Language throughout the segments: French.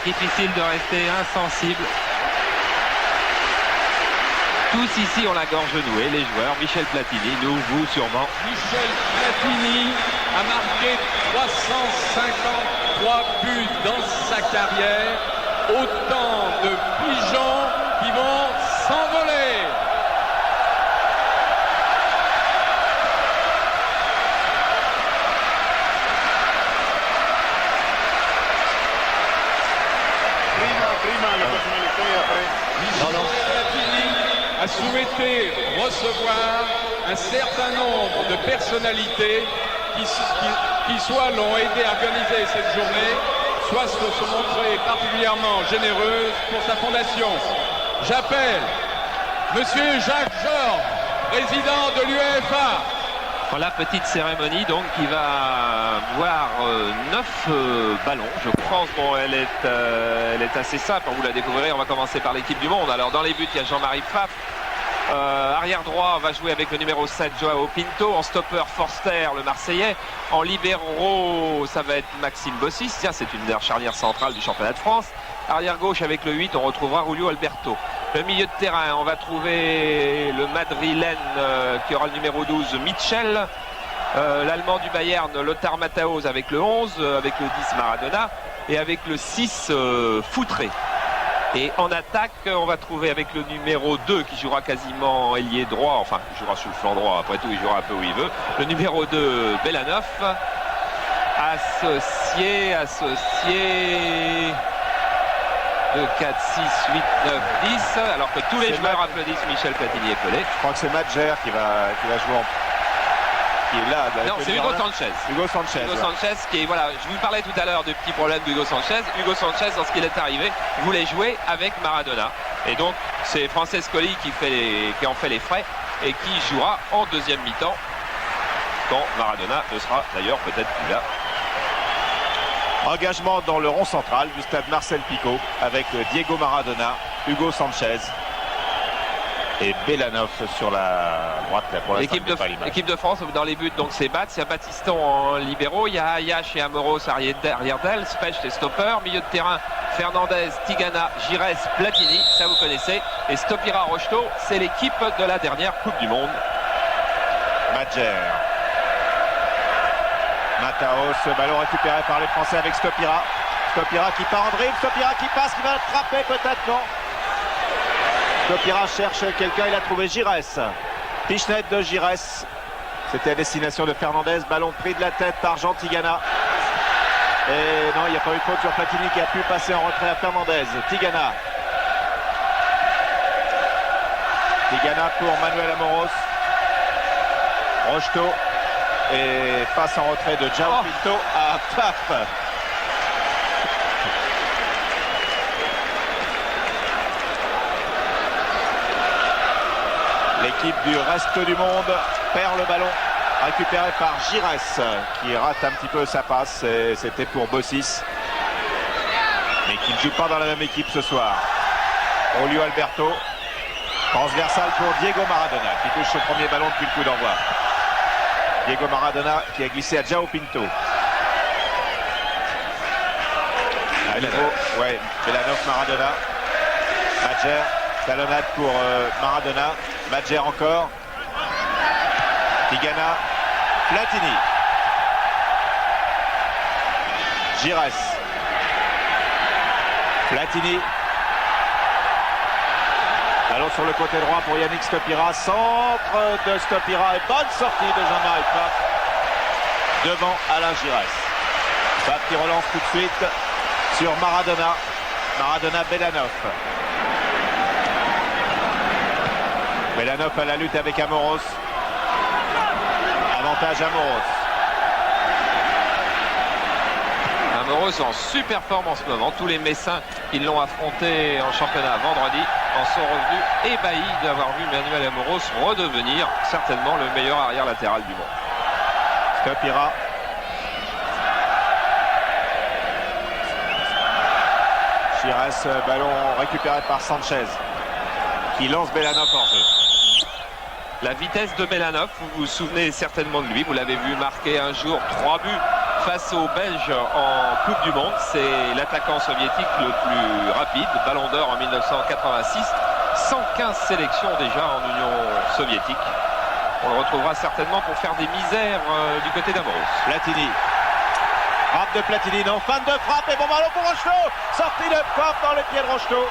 difficile de rester insensible. Tous ici ont la gorge nouée, les joueurs. Michel Platini, nous, vous sûrement. Michel Platini a marqué 353 buts dans sa carrière. Autant de pigeons qui vont s'envoler. A souhaité recevoir un certain nombre de personnalités qui soit l'ont aidé à organiser cette journée, soit se montrer particulièrement généreuses pour sa fondation. J'appelle Monsieur Jacques Georges, président de l'UEFA. Voilà, petite cérémonie donc qui va voir 9 ballons. Je pense, bon, elle est assez simple, vous la découvrirez. On va commencer par l'équipe du monde. Alors dans les buts, il y a Jean-Marie Pfaff. Arrière droit va jouer avec le numéro 7 Joao Pinto. En stopper Forster, le Marseillais. En libéraux, ça va être Maxime Bossis. Tiens, c'est une des charnières centrales du championnat de France. Arrière gauche avec le 8, on retrouvera Julio Alberto. Le milieu de terrain, on va trouver le madrilène qui aura le numéro 12 Mitchell. L'allemand du Bayern Lothar Matthäus avec le 11, avec le 10 Maradona et avec le 6 Foutré. Et en attaque, on va trouver avec le numéro 2 qui jouera quasiment ailier droit, enfin il jouera sur le flanc droit, après tout il jouera un peu où il veut. Le numéro 2 Belanov, associé 2, 4, 6, 8, 9, 10, alors que tous les joueurs applaudissent Michel Platini et Pelé. Je crois que c'est Madjer qui va jouer qui est là. Non, c'est Hugo Sanchez. Hugo Sanchez. Hugo Sanchez qui est, voilà, je vous parlais tout à l'heure du petit problème d'Hugo Sanchez. Hugo Sanchez, lorsqu'il est arrivé, voulait jouer avec Maradona. Et donc, c'est Francescoli qui en fait les frais et qui jouera en deuxième mi-temps quand Maradona ne sera d'ailleurs peut-être plus là. Engagement dans le rond central du stade Marcel Picot avec Diego Maradona, Hugo Sanchez et Belanov sur la droite. L'équipe de France dans les buts, donc c'est Batz, il y a Battiston en libéraux, il y a Ayache et Amoros arrière d'elle, Specht et stopper, milieu de terrain Fernandez, Tigana, Gires, Platini, ça vous connaissez, et Stopira Rocheteau, c'est l'équipe de la dernière Coupe du Monde. Madjer. Matthäus, ballon récupéré par les Français avec Stopira. Stopira qui part en dribble, Stopira qui passe, qui va attraper peut-être, non. Stopira cherche quelqu'un, il a trouvé Gires. Pichenet de Gires. C'était à destination de Fernandez, ballon pris de la tête par Jean Tigana. Et non, il n'y a pas eu de faute sur Platini qui a pu passer en retrait à Fernandez. Tigana. Tigana pour Manuel Amoros. Rocheteau. Et passe en retrait de Joao Pinto à Pfaff. L'équipe du reste du monde perd le ballon, récupéré par Gires qui rate un petit peu sa passe. C'était pour Bossis, mais qui ne joue pas dans la même équipe ce soir. Julio Alberto, transversal pour Diego Maradona qui touche ce premier ballon depuis le coup d'envoi. Diego Maradona qui a glissé à Joao Pinto. À nouveau, ouais, Belanov, Maradona. Madjer, talonnade pour Maradona. Madjer encore. Tigana. Platini. Gires. Platini. Ballon sur le côté droit pour Yannick Stopira. Centre de Stopira et bonne sortie de Jean-Marie Pfaff devant Alain Gires. Pfaff qui relance tout de suite sur Maradona. Maradona, Belanov. Belanov à la lutte avec Amoros. Avantage Amoros. Amoros en super forme en ce moment. Tous les Messins qui l'ont affronté en championnat vendredi en sont revenus ébahis d'avoir vu Manuel Amoros redevenir certainement le meilleur arrière latéral du monde. Stopira. Gires, ballon récupéré par Sanchez qui lance Belanov en jeu. La vitesse de Belanov, vous vous souvenez certainement de lui, vous l'avez vu marquer un jour 3 buts face aux Belges en Coupe du Monde. C'est l'attaquant soviétique le plus rapide, Ballon d'Or en 1986. 115 sélections déjà en Union soviétique. On le retrouvera certainement pour faire des misères du côté d'Amoros. Platini. Frappe de Platini, non, fin de frappe et bon ballon pour Rocheteau. Sortie de frappe dans les pieds de Rocheteau.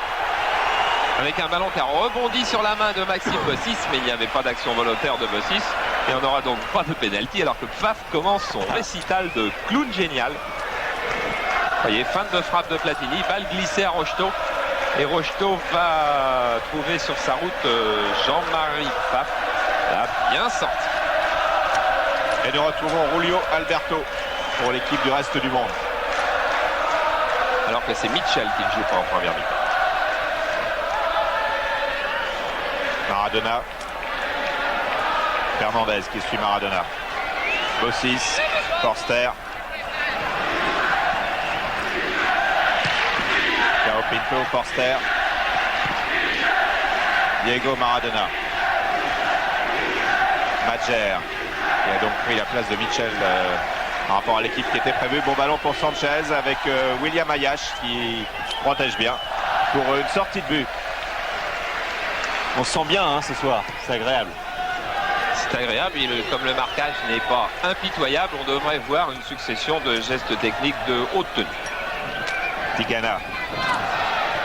Avec un ballon qui a rebondi sur la main de Maxime Bossis, mais il n'y avait pas d'action volontaire de Bossis. Et on n'aura donc pas de pénalty alors que Pfaff commence son récital de clown génial. Vous voyez, fin de frappe de Platini, balle glissée à Rocheteau. Et Rocheteau va trouver sur sa route Jean-Marie Pfaff. Là, bien sorti. Et nous retrouvons Julio Alberto pour l'équipe du reste du monde. Alors que c'est Mitchell qui ne joue pas en première mi-temps. Maradona. Fernandez qui suit Maradona. Bossis. Forster. Cao Pinto. Forster. Diego Maradona. Madjer qui a donc pris la place de Mitchell par rapport à l'équipe qui était prévue. Bon ballon pour Sanchez avec William Ayash qui protège bien pour une sortie de but. On se sent bien hein, ce soir, c'est agréable. C'est agréable, comme le marquage n'est pas impitoyable, on devrait voir une succession de gestes techniques de haute tenue. Tigana.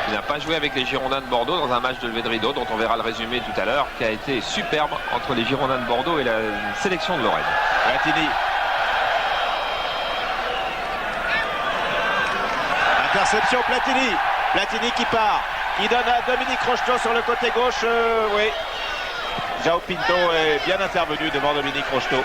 Il n'a pas joué avec les Girondins de Bordeaux dans un match de levée de rideau dont on verra le résumé tout à l'heure, qui a été superbe entre les Girondins de Bordeaux et la sélection de Lorraine. Platini. Interception Platini. Platini qui part. Il donne à Dominique Rocheteau sur le côté gauche. Oui. Cao Pinto est bien intervenu devant Dominique Rocheteau.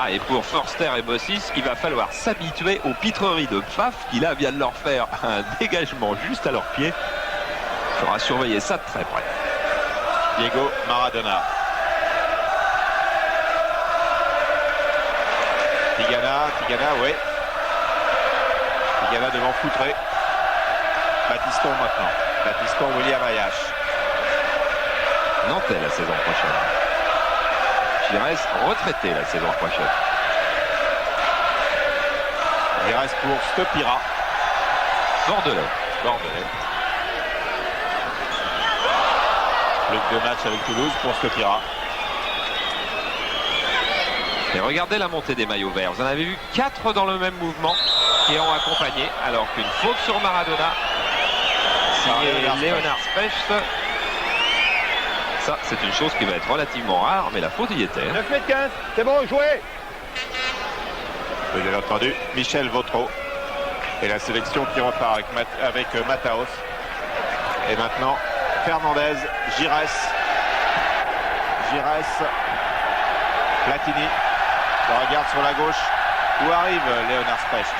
Ah, et pour Forster et Bossis, il va falloir s'habituer aux pitreries de Pfaff qui là vient de leur faire un dégagement juste à leurs pieds. Il faudra surveiller ça de très près. Diego Maradona. Tigana, oui. Tigana devant Foutré. Batiston maintenant. Batiston, William Ayash. Nantais la saison prochaine. Giresse retraité la saison prochaine. Il reste pour Stopira. Bordelais. Plus que 2 matchs avec Toulouse pour Stopira. Et regardez la montée des maillots verts. Vous en avez vu 4 dans le même mouvement qui ont accompagné. Alors qu'une faute sur Maradona, signé Léonard Specht. Ça, c'est une chose qui va être relativement rare, mais la faute y était. 9m15, c'est bon, jouez. Vous avez entendu, Michel Vautreau. Et la sélection qui repart avec Mataos. Et maintenant, Fernandez, Giresse. Platini. On regarde sur la gauche. Où arrive Léonard Specht?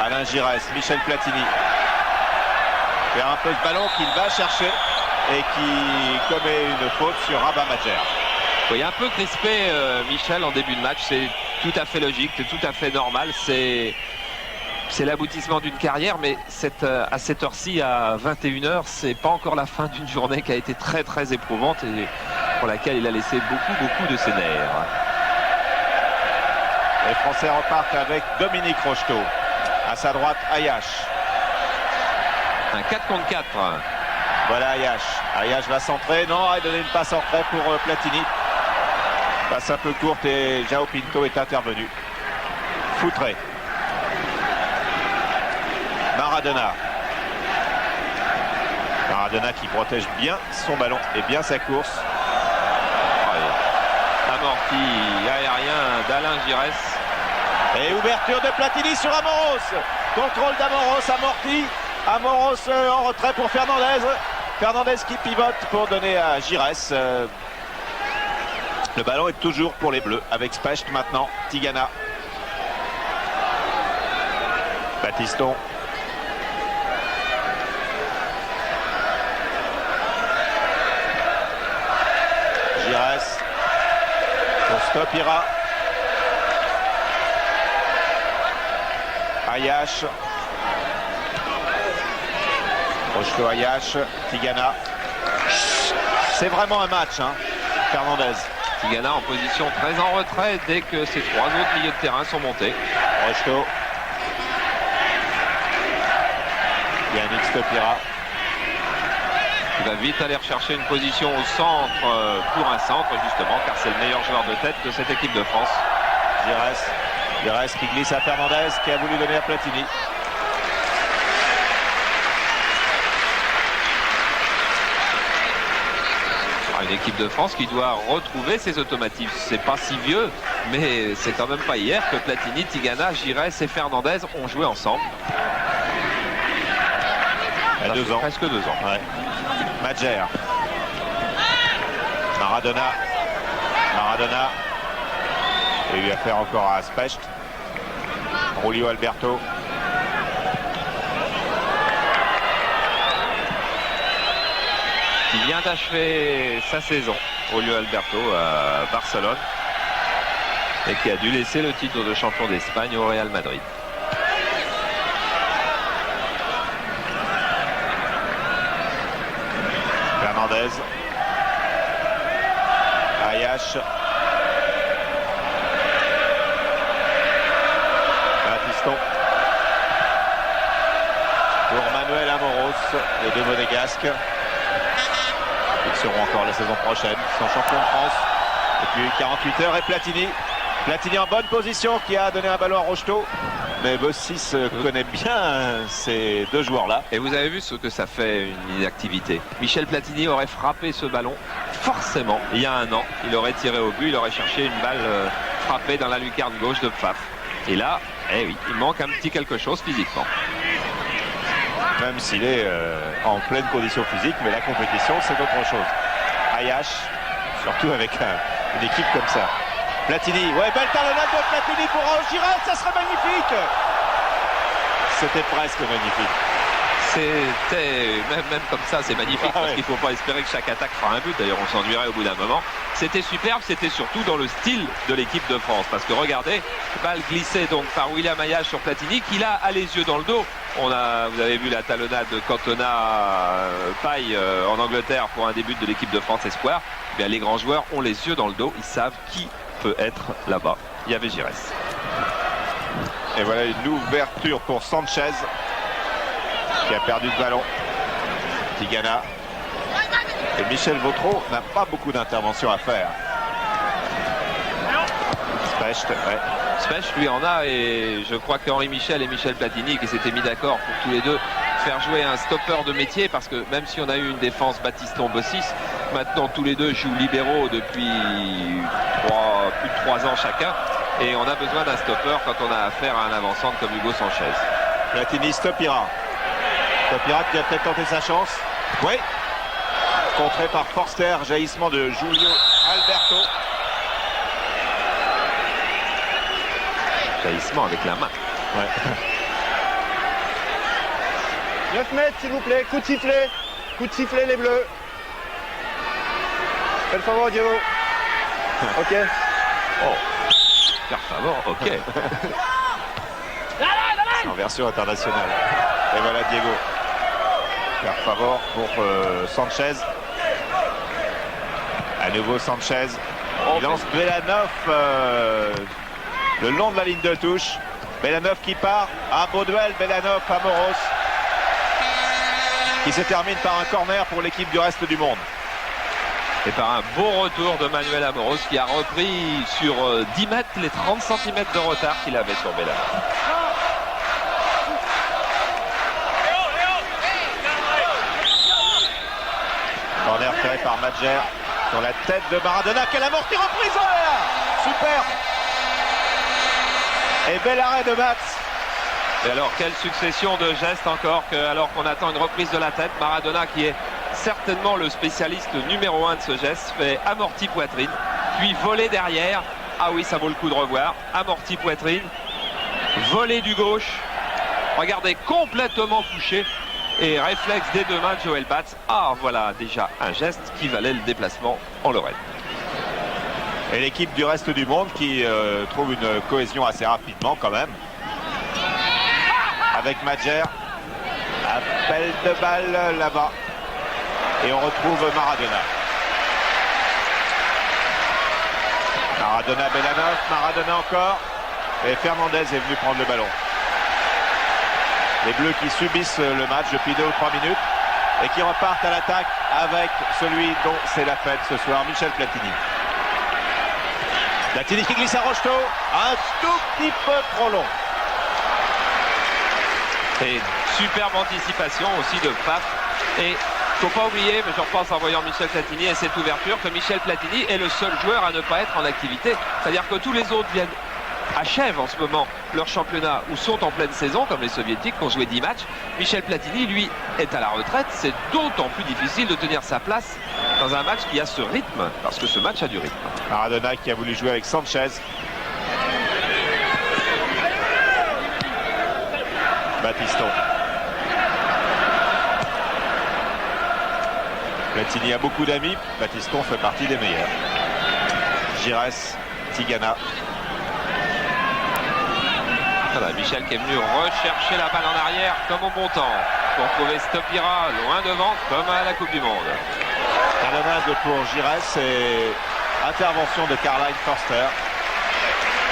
Alain Giresse, Michel Platini. Faire un peu ce ballon qu'il va chercher et qui commet une faute sur Rabat Madjer. Il y a un peu crispé Michel en début de match, c'est tout à fait logique, c'est tout à fait normal, c'est l'aboutissement d'une carrière, mais à cette heure-ci, à 21h, c'est pas encore la fin d'une journée qui a été très très éprouvante et pour laquelle il a laissé beaucoup de ses nerfs. Les Français repartent avec Dominique Rocheteau. À sa droite, Ayash. Un 4 contre 4. Voilà Ayash. Ayash va centrer. Non, il a donné une passe en retrait pour Platini. Passe un peu courte et Cao Pinto est intervenu. Foutré. Maradona. Maradona qui protège bien son ballon et bien sa course. Amorti aérien d'Alain Giresse. Et ouverture de Platini sur Amoros. Contrôle d'Amoros, amorti. Amoros en retrait pour Fernandez. Fernandez qui pivote pour donner à Giresse. Le ballon est toujours pour les Bleus avec Specht maintenant. Tigana. Batiston. Giresse. Pour Stopira. Ayash. Rocheteau, Ayash. Tigana. C'est vraiment un match, hein, Fernandez. Tigana en position très en retrait dès que ces trois autres milieux de terrain sont montés. Rocheteau. Yannick Stopira. Il va vite aller rechercher une position au centre pour un centre justement car c'est le meilleur joueur de tête de cette équipe de France. Gires qui glisse à Fernandez qui a voulu donner à Platini. Une équipe de France qui doit retrouver ses automatismes. C'est pas si vieux, mais c'est quand même pas hier que Platini, Tigana, Gires et Fernandez ont joué ensemble. Il y a 2 ans. Presque 2 ans. Ouais. Madjer. Maradona. Et il lui a fait encore à Specht. Julio Alberto. Qui vient d'achever sa saison, Julio Alberto à Barcelone. Et qui a dû laisser le titre de champion d'Espagne au Real Madrid. Fernandez. Ayash. Batiston. Pour Manuel Amoros, les deux monégasques. Ils seront encore la saison prochaine. Ils sont champions de France depuis 48 heures. Et Platini en bonne position qui a donné un ballon à Rocheteau. Mais Bossis connaît bien ces deux joueurs-là. Et vous avez vu ce que ça fait une inactivité. Michel Platini aurait frappé ce ballon forcément il y a un an. Il aurait tiré au but, il aurait cherché une balle frappée dans la lucarne gauche de Pfaff. Et là, eh oui, il manque un petit quelque chose physiquement. Même s'il est en pleine condition physique, mais la compétition, c'est autre chose. Ayash, surtout avec une équipe comme ça. Platini, ouais, belle talonnade de Platini pour Gires, ça serait magnifique. C'était presque magnifique. C'était, même comme ça, c'est magnifique, parce qu'il ne faut pas espérer que chaque attaque fera un but. D'ailleurs, on s'ennuierait au bout d'un moment. C'était superbe, c'était surtout dans le style de l'équipe de France. Parce que regardez, balle glissée donc par William Ayash sur Platini, qui là a les yeux dans le dos. Vous avez vu la talonnade de Cantona Paille en Angleterre pour un début de l'équipe de France Espoir. Eh bien, les grands joueurs ont les yeux dans le dos, ils savent qui peut être là-bas. Il y avait Gires. Et voilà une ouverture pour Sanchez qui a perdu le ballon. Tigana. Et Michel Vautreau n'a pas beaucoup d'interventions à faire. Specht, ouais. Specht lui en a, et je crois qu'Henri Michel et Michel Platini qui s'étaient mis d'accord pour tous les deux faire jouer un stopper de métier, parce que même si on a eu une défense Batiston-Bossis, maintenant tous les deux jouent libéraux depuis plus de 3 ans chacun, et on a besoin d'un stopper quand on a affaire à un avant-centre comme Hugo Sanchez. Platini, Stopira qui a peut-être tenté sa chance. Oui. Contré par Forster, jaillissement de Julio Alberto. Jaillissement avec la main. Ouais. 9 mètres s'il vous plaît, coup de sifflet les bleus. Faites favor Diego. Ok. Oh, faire favor, ok. C'est en version internationale. Et voilà Diego. Faire favor pour Sanchez. À nouveau Sanchez. Il lance Belanov le long de la ligne de touche. Belanov qui part. Un beau duel. Belanov à Amoros. Qui se termine par un corner pour l'équipe du reste du monde. Et par un beau retour de Manuel Amoros qui a repris sur 10 mètres les 30 cm de retard qu'il avait sur Belanov. Corner tiré par Madjer sur la tête de Maradona. Quelle amortie reprise en l'air. Super. Et bel arrêt de Mats. Et alors, quelle succession de gestes encore, alors qu'on attend une reprise de la tête. Maradona, qui est certainement le spécialiste numéro 1 de ce geste, fait amorti poitrine, puis voler derrière. Ah oui, ça vaut le coup de revoir. Amorti poitrine, volé du gauche. Regardez, complètement couché. Et réflexe des deux mains de Joël Batz. Ah, voilà déjà un geste qui valait le déplacement en Lorraine. Et l'équipe du reste du monde qui trouve une cohésion assez rapidement quand même. Avec Madjer. Appel de balle là-bas. Et on retrouve Maradona. Maradona, Belanov, Maradona encore. Et Fernandez est venu prendre le ballon. Les Bleus qui subissent le match depuis 2 ou 3 minutes et qui repartent à l'attaque avec celui dont c'est la fête ce soir, Michel Platini. Platini qui glisse à Rocheteau, un tout petit peu trop long. Et superbe anticipation aussi de Paf. Et faut pas oublier, mais j'en pense en voyant Michel Platini et cette ouverture, que Michel Platini est le seul joueur à ne pas être en activité. C'est-à-dire que tous les autres achèvent en ce moment leur championnat ou sont en pleine saison, comme les Soviétiques qui ont joué 10 matchs. Michel Platini, lui, est à la retraite. C'est d'autant plus difficile de tenir sa place dans un match qui a ce rythme, parce que ce match a du rythme. Maradona qui a voulu jouer avec Sanchez. Batiston. Platini a beaucoup d'amis, Batiston fait partie des meilleurs. Giresse, Tigana. Voilà, Michel qui est venu rechercher la balle en arrière comme au bon temps pour trouver Stopira loin devant comme à la Coupe du Monde. Talonnade pour Giresse et intervention de Karl-Heinz Förster.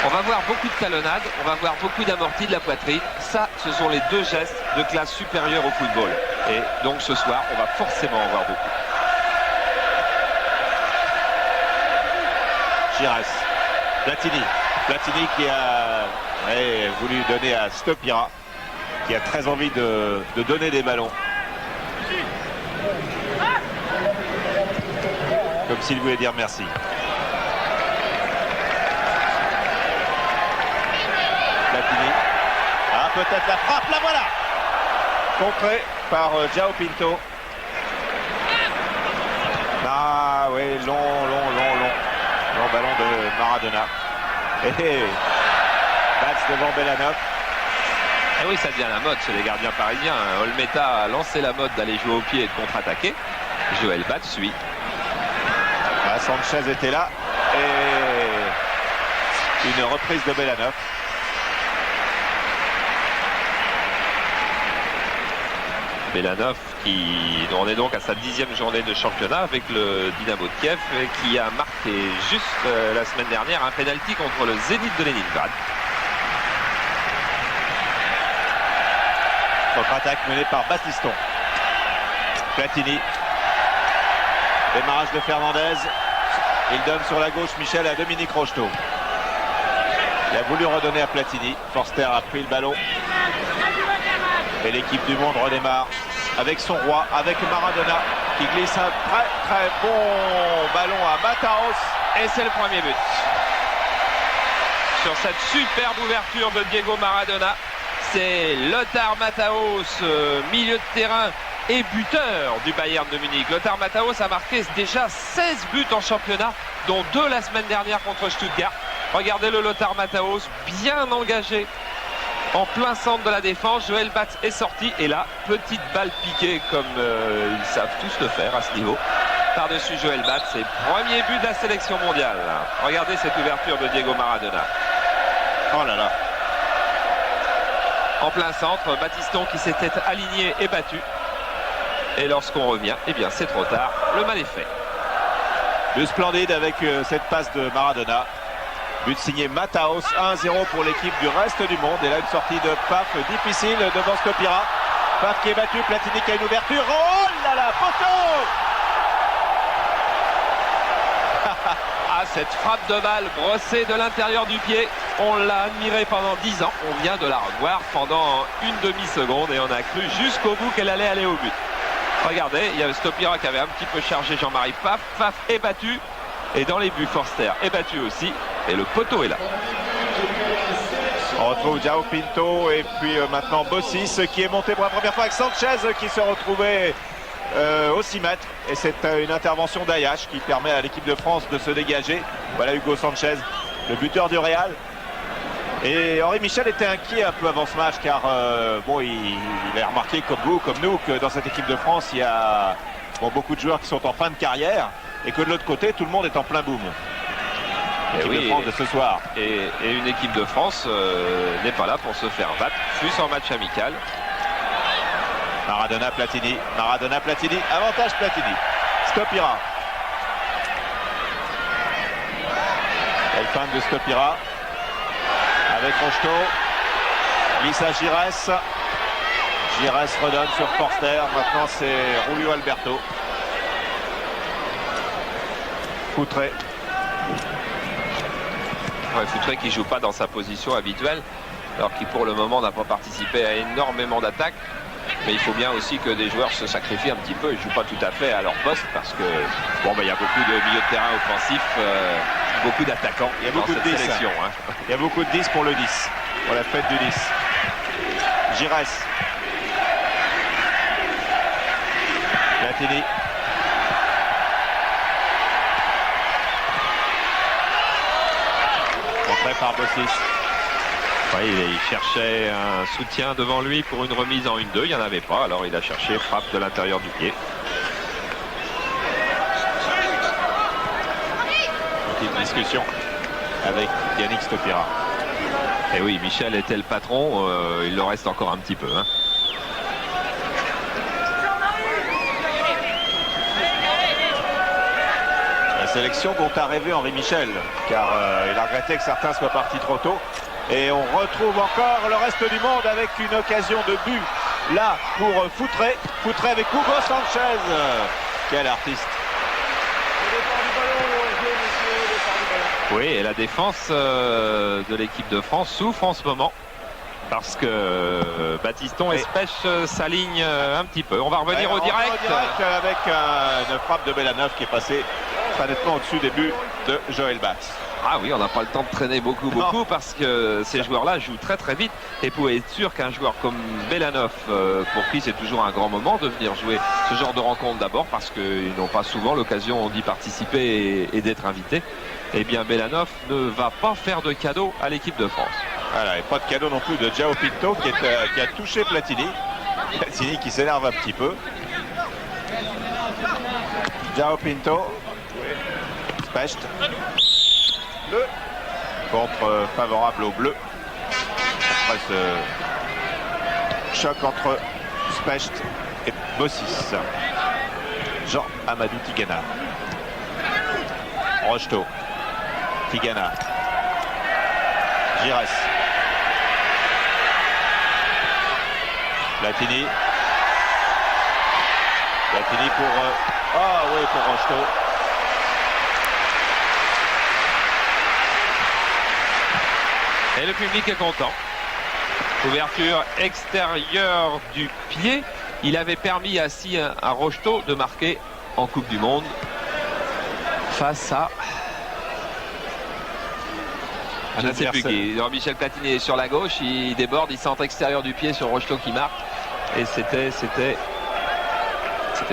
On va voir beaucoup de talonnades, on va voir beaucoup d'amortis de la poitrine. Ça, ce sont les 2 gestes de classe supérieure au football. Et donc ce soir, on va forcément en voir beaucoup. Giresse. Platini. Platini qui a voulu donner à Stopira, qui a très envie de donner des ballons. Comme s'il voulait dire merci. Platini. Ah, peut-être la frappe, la voilà. Contré par João Pinto. Ah oui, long ballon de Maradona. Et passe devant Belanov. Et oui, ça devient la mode chez les gardiens parisiens. Olmeta a lancé la mode d'aller jouer au pied et de contre-attaquer. Joël Bat suit. Ah, Sanchez était là. Et une reprise de Belanov. Belanov qui en est donc à sa 10e journée de championnat avec le Dynamo de Kiev et qui a marqué juste la semaine dernière un penalty contre le Zénith de Leningrad. Contre-attaque menée par Batiston. Platini. Démarrage de Fernandez. Il donne sur la gauche Michel à Dominique Rocheteau. Il a voulu redonner à Platini. Förster a pris le ballon. Et l'équipe du monde redémarre avec son roi, avec Maradona qui glisse un très bon ballon à Mataos. Et c'est le premier but. Sur cette superbe ouverture de Diego Maradona, c'est Lothar Matthäus, milieu de terrain et buteur du Bayern de Munich. Lothar Matthäus a marqué déjà 16 buts en championnat, dont 2 la semaine dernière contre Stuttgart. Regardez le Lothar Matthäus, bien engagé en plein centre de la défense. Joël Batz est sorti et là, petite balle piquée comme ils savent tous le faire à ce niveau. Par-dessus Joël Batz, c'est premier but de la sélection mondiale. Regardez cette ouverture de Diego Maradona. Oh là là. En plein centre, Batiston qui s'était aligné et battu. Et lorsqu'on revient, eh bien c'est trop tard, le mal est fait. But splendide avec cette passe de Maradona. But signé Mataos, 1-0 pour l'équipe du reste du monde. Et là, une sortie de Paf difficile devant Stopira. Paf qui est battu, Platini qui a une ouverture. Oh là là, poteau! Ah, cette frappe de balle brossée de l'intérieur du pied, on l'a admirée pendant 10 ans. On vient de la revoir pendant une demi-seconde et on a cru jusqu'au bout qu'elle allait aller au but. Regardez, il y avait Stopira qui avait un petit peu chargé Jean-Marie Paf. Paf est battu. Et dans les buts, Förster est battu aussi. Et le poteau est là. On retrouve João Pinto et puis maintenant Bossis qui est monté pour la première fois avec Sanchez qui se retrouvait au 6 mètres. Et c'est une intervention d'Ayache qui permet à l'équipe de France de se dégager. Voilà Hugo Sanchez, le buteur du Real. Et Henri Michel était inquiet un peu avant ce match car bon, il a remarqué comme vous, comme nous, que dans cette équipe de France, il y a beaucoup de joueurs qui sont en fin de carrière et que de l'autre côté, tout le monde est en plein boom. L'équipe de France de ce soir. Et une équipe de France n'est pas là pour se faire battre, fût-ce en match amical. Maradona, Platini, Maradona, Platini, avantage Platini. Stopira. Belle feinte de Stopira. Avec Rocheteau. Glisse à Giresse. Giresse redonne sur Forster. Maintenant c'est Rulio Alberto. Foutré. Ouais, Foutré qui joue pas dans sa position habituelle, alors qu'il pour le moment n'a pas participé à énormément d'attaques. Mais il faut bien aussi que des joueurs se sacrifient un petit peu. Ils ne jouent pas tout à fait à leur poste parce que bon, il y a beaucoup de milieux de terrain offensifs, beaucoup d'attaquants. Il y a beaucoup de 10. Sélection, hein. Il y a beaucoup de 10 pour le 10. Pour la fête du 10. Giresse. Platini. Contré par Bossis. Ouais, il cherchait un soutien devant lui pour une remise en 1-2. Il n'y en avait pas, alors il a cherché frappe de l'intérieur du pied. Petite discussion avec Yannick Stopira. Et oui, Michel était le patron, il le reste encore un petit peu. Hein. La sélection dont a rêvé Henri Michel, car il a regretté que certains soient partis trop tôt. Et on retrouve encore le reste du monde avec une occasion de but là pour Foutré. Foutré avec Hugo Sanchez. Quel artiste. Oui, et la défense de l'équipe de France souffre en ce moment. Parce que Battiston et Spech s'alignent un petit peu. On va revenir au direct. Avec une frappe de Belanov qui est passée très nettement au-dessus des buts de Joël Batz. Ah oui, on n'a pas le temps de traîner beaucoup parce que ces joueurs-là jouent très très vite. Et pour être sûr qu'un joueur comme Belanov, pour qui c'est toujours un grand moment de venir jouer ce genre de rencontre d'abord parce qu'ils n'ont pas souvent l'occasion d'y participer et d'être invités, eh bien Belanov ne va pas faire de cadeau à l'équipe de France. Voilà, et pas de cadeau non plus de João Pinto qui a touché Platini. Platini qui s'énerve un petit peu. João Pinto. Specht. Bleu. Contre favorable au bleu. Après ce choc entre Specht et Bossis. Jean Amadou Tigana. Rocheteau. Tigana. Giresse. Platini. Platini pour... Ah oui, pour Rocheteau. Et le public est content. Ouverture extérieure du pied. Il avait permis ainsi à Rocheteau de marquer en Coupe du Monde face à... Je ne sais plus qui. Jean-Michel Platini est sur la gauche, il déborde, il centre extérieur du pied sur Rocheteau qui marque. Et c'était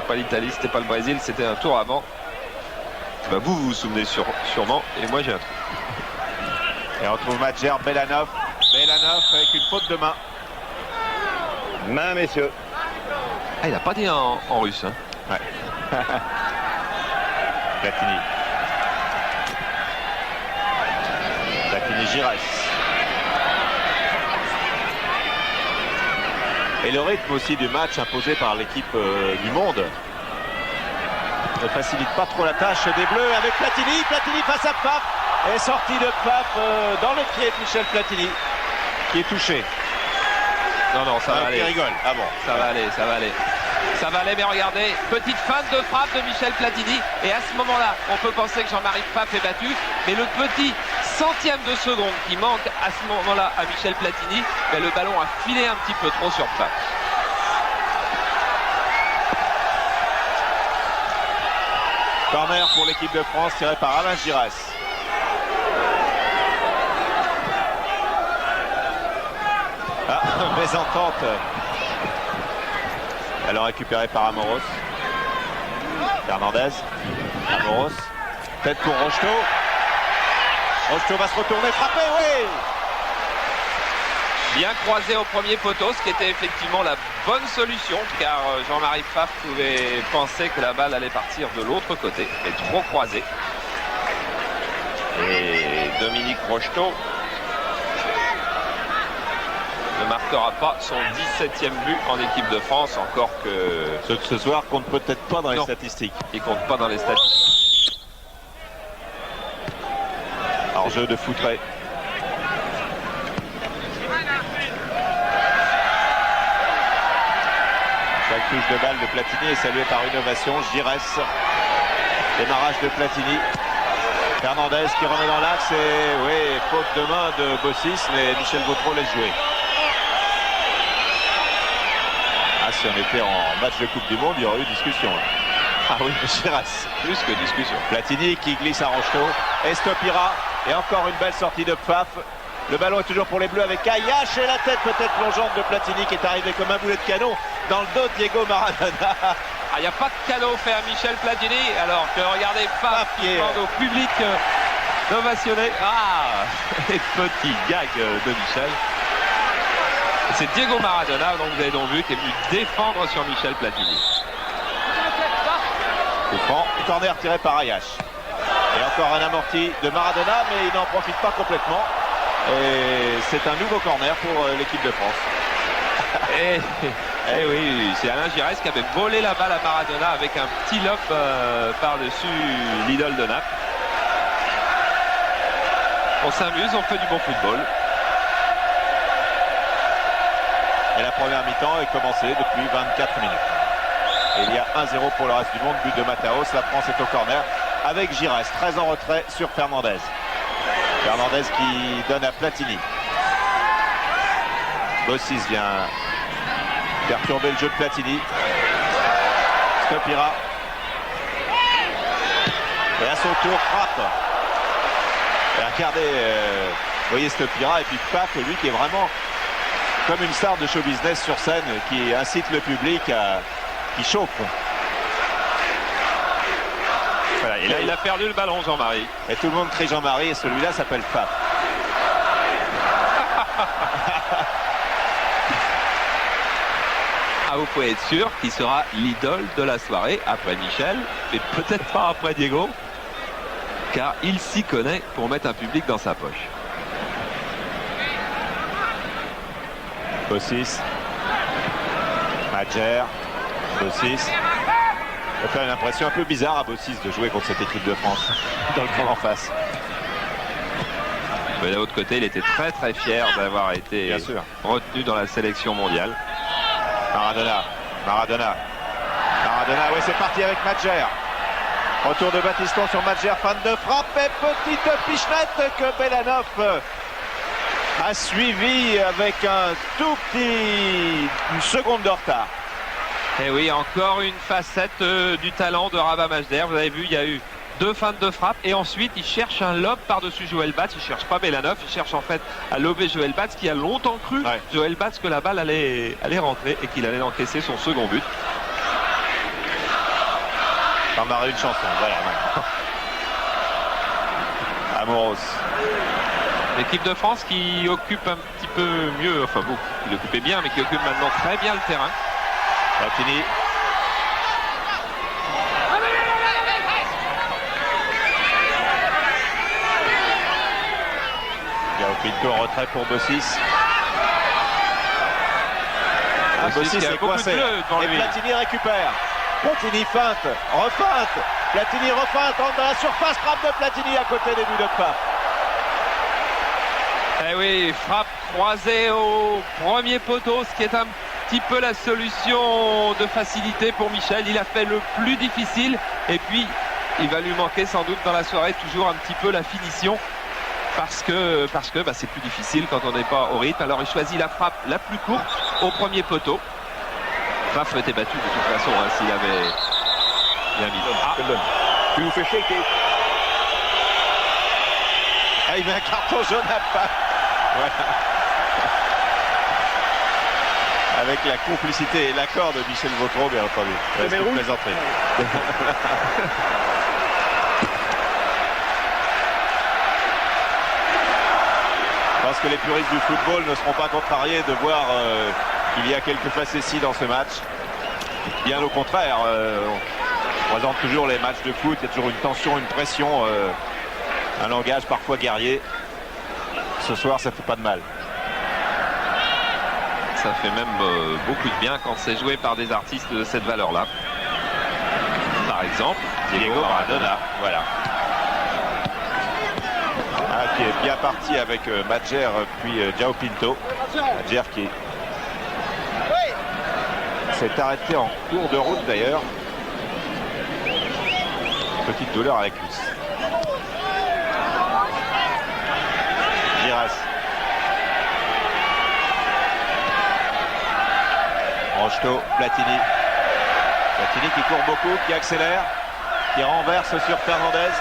pas l'Italie, c'était pas le Brésil, c'était un tour avant. Ben vous vous souvenez sûrement, et moi j'ai un truc. Et on retrouve Madjer Belanov. Belanov avec une faute de main. Main, messieurs. Ah, il n'a pas dit en russe. Hein. Ouais. Platini. Platini Giresse. Et le rythme aussi du match imposé par l'équipe du monde ne facilite pas trop la tâche des Bleus avec Platini. Platini face à Pfaff. Et sortie de Pfaff dans le pied de Michel Platini qui est touché. Non, ça va aller. Qui rigole. Ah bon. Ça va aller, ça va aller. Ça va aller, mais regardez, petite feinte de frappe de Michel Platini. Et à ce moment-là, on peut penser que Jean-Marie Pfaff est battu. Mais le petit centième de seconde qui manque à ce moment-là à Michel Platini, ben le ballon a filé un petit peu trop sur Pfaff. Corner pour l'équipe de France tiré par Alain Giresse. Ah, mésentente. Alors récupéré par Amoros. Fernandez. Amoros. Tête pour Rocheteau. Rocheteau va se retourner, frapper, oui. Bien croisé au premier poteau, ce qui était effectivement la bonne solution, car Jean-Marie Pfaff pouvait penser que la balle allait partir de l'autre côté, mais trop croisé. Et Dominique Rocheteau ne marquera pas son 17e but en équipe de France, encore que... Ce soir compte peut-être pas dans les statistiques. Il compte pas dans les statistiques. Alors jeu de Foutré. Chaque touche de balle de Platini est saluée par une ovation. Giresse. Démarrage de Platini. Fernandez qui remet dans l'axe et oui, faute de main de Bossis, mais Michel Vautreau laisse jouer. Ah, si on était en match de Coupe du Monde, il y aurait eu discussion. Ah oui, Giresse. Plus que discussion. Platini qui glisse à Rocheteau. Estopira. Et encore une belle sortie de Pfaff. Le ballon est toujours pour les Bleus avec Ayache et la tête peut-être plongeante de Platini qui est arrivé comme un boulet de canon dans le dos de Diego Maradona. Il n'y a pas de cadeau fait à Michel Platini, alors que regardez Pfaff qui demande au public d'ovationner. Ah, les petits gags de Michel. C'est Diego Maradona, donc vous avez donc vu, qui est venu défendre sur Michel Platini. Coup franc, corner tiré par Ayache. Et encore un amorti de Maradona, mais il n'en profite pas complètement. Et c'est un nouveau corner pour l'équipe de France. Et oui, c'est Alain Giresse qui avait volé la balle à Maradona avec un petit lob par-dessus l'idole de Naples. On s'amuse, on fait du bon football. Et la première mi-temps est commencée depuis 24 minutes. Et il y a 1-0 pour le reste du monde, but de Mataos. La France est au corner avec Giresse, très en retrait sur Fernandez. Fernandez qui donne à Platini. Bossis vient perturber le jeu de Platini. Stopira. Et à son tour, frappe. Et regardez, vous voyez Stopira et puis Pfaff, lui qui est vraiment comme une star de show business sur scène, qui incite le public qui chauffe. Voilà, et là, il a perdu le ballon, Jean-Marie. Et tout le monde crie Jean-Marie et celui-là s'appelle Pfaff. Ah, vous pouvez être sûr qu'il sera l'idole de la soirée après Michel, et peut-être pas après Diego, car il s'y connaît pour mettre un public dans sa poche. Bossis. Madjer. Bossis. Ça fait une impression un peu bizarre à Bossis de jouer contre cette équipe de France dans le camp en face. Mais de l'autre côté, il était très très fier d'avoir été retenu dans la sélection mondiale. Maradona. Oui, c'est parti avec Madjer. Retour de Battiston sur Madjer, fan de frappe et petite pichenette que Belanov a suivi avec une seconde de retard. Et oui, encore une facette du talent de Rabat Majder. Vous avez vu, il y a eu deux feintes de frappe et ensuite il cherche un lob par-dessus Joël Batz. Il cherche pas Belanov, il cherche en fait à lober Joël Batz qui a longtemps cru, Joël Batz, que la balle allait rentrer et qu'il allait encaisser son second but. On marre une chanson, voilà. Amoros. L'équipe de France qui occupe un petit peu mieux, enfin bon, il occupait bien, mais qui occupe maintenant très bien le terrain. Platini. Il y a Pinto en retrait pour Bossis. Bossis est coincé. Et Platini récupère. Platini feinte, refeinte. Platini refeinte, entre dans la surface, frappe de Platini à côté des buts de Pfaff. Eh oui, frappe croisée au premier poteau, ce qui est un petit peu la solution de facilité pour Michel. Il a fait le plus difficile et puis il va lui manquer sans doute dans la soirée toujours un petit peu la finition parce que c'est plus difficile quand on n'est pas au rythme. Alors il choisit la frappe la plus courte au premier poteau. Pfaff était battu de toute façon s'il avait bien mis. Tu nous fais shaker. Ah, il met un carton jaune à Pfaff. Voilà. Avec la complicité et l'accord de Michel Vautreau, bien entendu. Je pense que les puristes du football ne seront pas contrariés de voir qu'il y a quelques facéties dans ce match. Bien au contraire, on présente toujours les matchs de foot, il y a toujours une tension, une pression, un langage parfois guerrier. Ce soir, ça fait pas de mal. Ça fait même beaucoup de bien quand c'est joué par des artistes de cette valeur-là. Par exemple, Diego Maradona. Voilà. qui est bien parti avec Madjer puis João Pinto. Madjer qui s'est arrêté en cours de route d'ailleurs. Petite douleur à la cuisse. Giresse. Rocheteau, Platini. Platini qui court beaucoup, qui accélère, qui renverse sur Fernandez.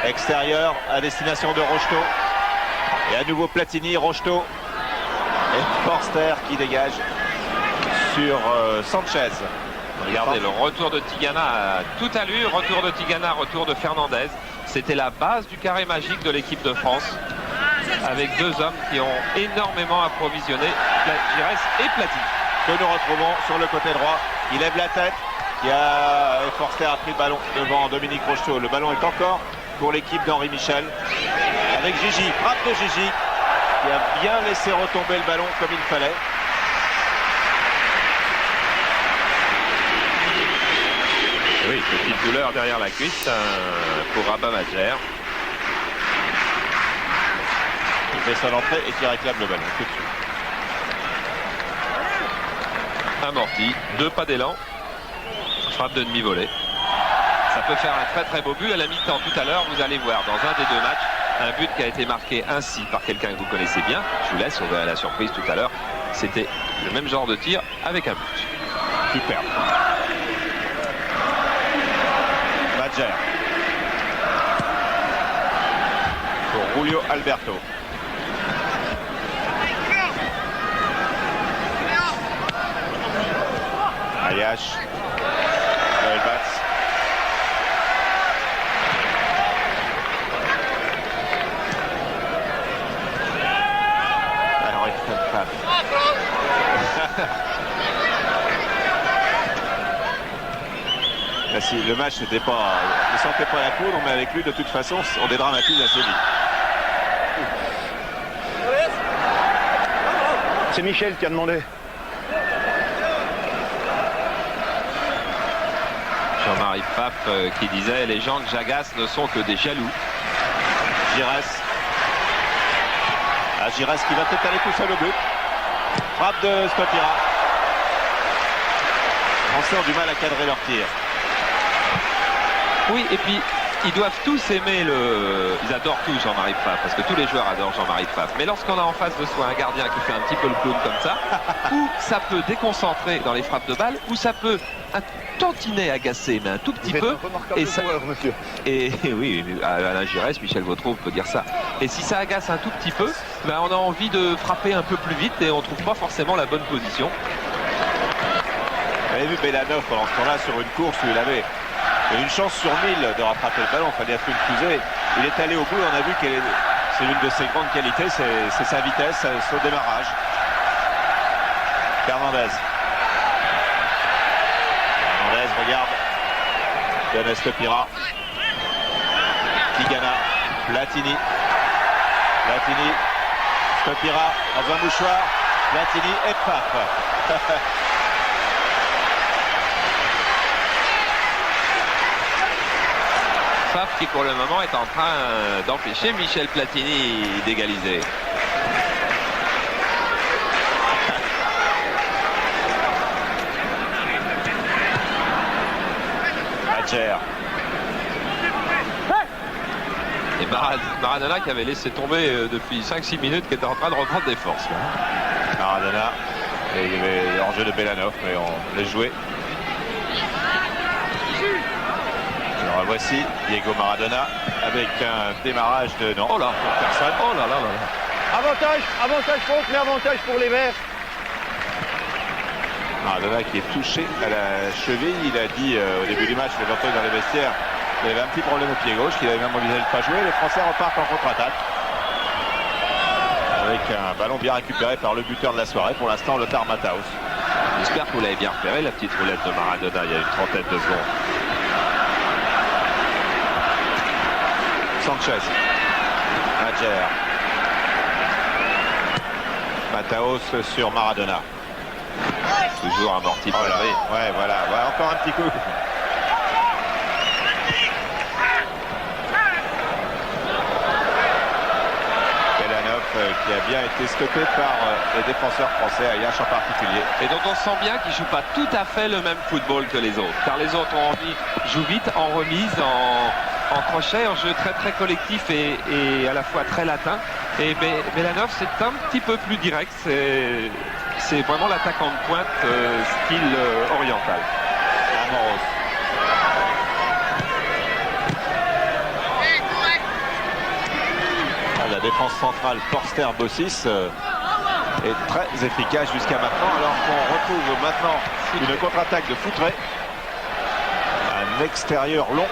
Extérieur à destination de Rocheteau. Et à nouveau Platini, Rocheteau. Et Forster qui dégage sur Sanchez. Regardez le retour de Tigana à toute allure, retour de Tigana, retour de Fernandez. C'était la base du carré magique de l'équipe de France, avec deux hommes qui ont énormément approvisionné Giresse et Platini. Que nous retrouvons sur le côté droit. Il lève la tête. Forster a pris le ballon devant Dominique Rocheteau. Le ballon est encore pour l'équipe d'Henri Michel. Avec Gigi, frappe de Gigi, qui a bien laissé retomber le ballon comme il fallait. Oui, petite douleur derrière la cuisse pour Rabat Madjer. Il fait son entrée et qui réclame le ballon tout de suite. Amorti, 2 pas d'élan, frappe de demi-volée. Ça peut faire un très très beau but à la mi-temps tout à l'heure. Vous allez voir dans un des deux matchs un but qui a été marqué ainsi par quelqu'un que vous connaissez bien. Je vous laisse, on verra la surprise tout à l'heure. C'était le même genre de tir avec un but. Superbe. Madjer. Pour Julio Alberto. Ayash. Joël Batz. Alors il fait pas. Là, si le match n'était pas, ne sentait pas la cour, mais avec lui de toute façon on dédramatise assez vite. C'est Michel qui a demandé. Jean-Marie Pape qui disait les gens que j'agace ne sont que des jaloux. Giresse. Ah, Giresse qui va peut-être aller tout seul au but. Frappe de Stopira. Les Français ont du mal à cadrer leur tir. Oui, et puis ils doivent tous aimer ils adorent tous Jean-Marie Pfaff, parce que tous les joueurs adorent Jean-Marie Pfaff. Mais lorsqu'on a en face de soi un gardien qui fait un petit peu le clown comme ça, ou ça peut déconcentrer dans les frappes de balle, ou ça peut un tantinet agacer, mais un tout petit peu. Et ça, monsieur. et oui, Alain Giresse, Michel Vautreau peut dire ça. Et si ça agace un tout petit peu, ben on a envie de frapper un peu plus vite et on ne trouve pas forcément la bonne position. Vous avez vu Belanov pendant ce temps-là sur une course où il avait une chance sur 1000 de rattraper le ballon, il fallait être une fusée. Il est allé au bout et on a vu que c'est l'une de ses grandes qualités, c'est sa vitesse, son démarrage. Fernandez. Fernandez regarde. Donne Stopira. Tigana. Platini. Platini. Stopira dans un mouchoir. Platini et Pfaff. Pfaff qui pour le moment est en train d'empêcher Michel Platini d'égaliser. Madjer. Et Maradona qui avait laissé tomber depuis 5-6 minutes, qui était en train de reprendre des forces. Maradona. Et il y avait l'enjeu de Belanov, mais on l'a joué. Alors voici Diego Maradona avec un démarrage de non. Oh là, personne. Oh là là là là. Avantage contre, mais avantage pour les Verts. Maradona qui est touché à la cheville. Il a dit au début du match, les entendu dans les vestiaires, il avait un petit problème au pied gauche, qu'il avait même envisagé de ne pas jouer. Les Français repartent en contre-attaque. Avec un ballon bien récupéré par le buteur de la soirée, pour l'instant Lothar Matthaus. J'espère que vous l'avez bien repéré, la petite roulette de Maradona il y a une trentaine de secondes. Sanchez. Madjer. Matthaus sur Maradona. Toujours amorti. Oh là, ouais, voilà, encore un petit coup. qui a bien été stoppé par les défenseurs français, Ayache en particulier. Et donc on sent bien qu'ils ne jouent pas tout à fait le même football que les autres. Car les autres jouent vite, en remise, en crochet, en jeu très très collectif et à la fois très latin. Et Belanov, c'est un petit peu plus direct. C'est vraiment l'attaquant de pointe style oriental. Amoros. La défense centrale Forster-Bossis est très efficace jusqu'à maintenant, alors qu'on retrouve maintenant une contre-attaque de Foutré. Un extérieur long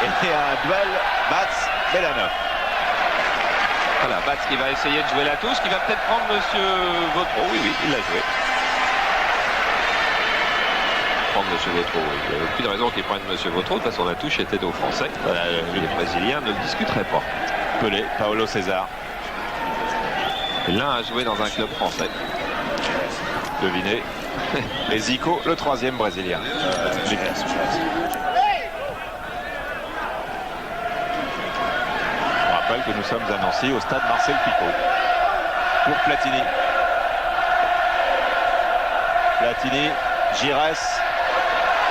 et un duel Batz-Belanov. Voilà, Batz qui va essayer de jouer la touche, qui va peut-être prendre Monsieur Vautreau. Oui, il l'a joué. Prendre Monsieur Vautreau, oui. Il n'y a aucune raison qu'il prenne Monsieur Vautreau. De toute façon, la touche était aux Français. Voilà, les Brésiliens ne le discuteraient pas. Pelé, Paolo César. L'un a joué dans un club français. Devinez. Et Zico, le troisième brésilien. On rappelle que nous sommes à Nancy au stade Marcel Picot. Pour Platini. Platini, Giresse.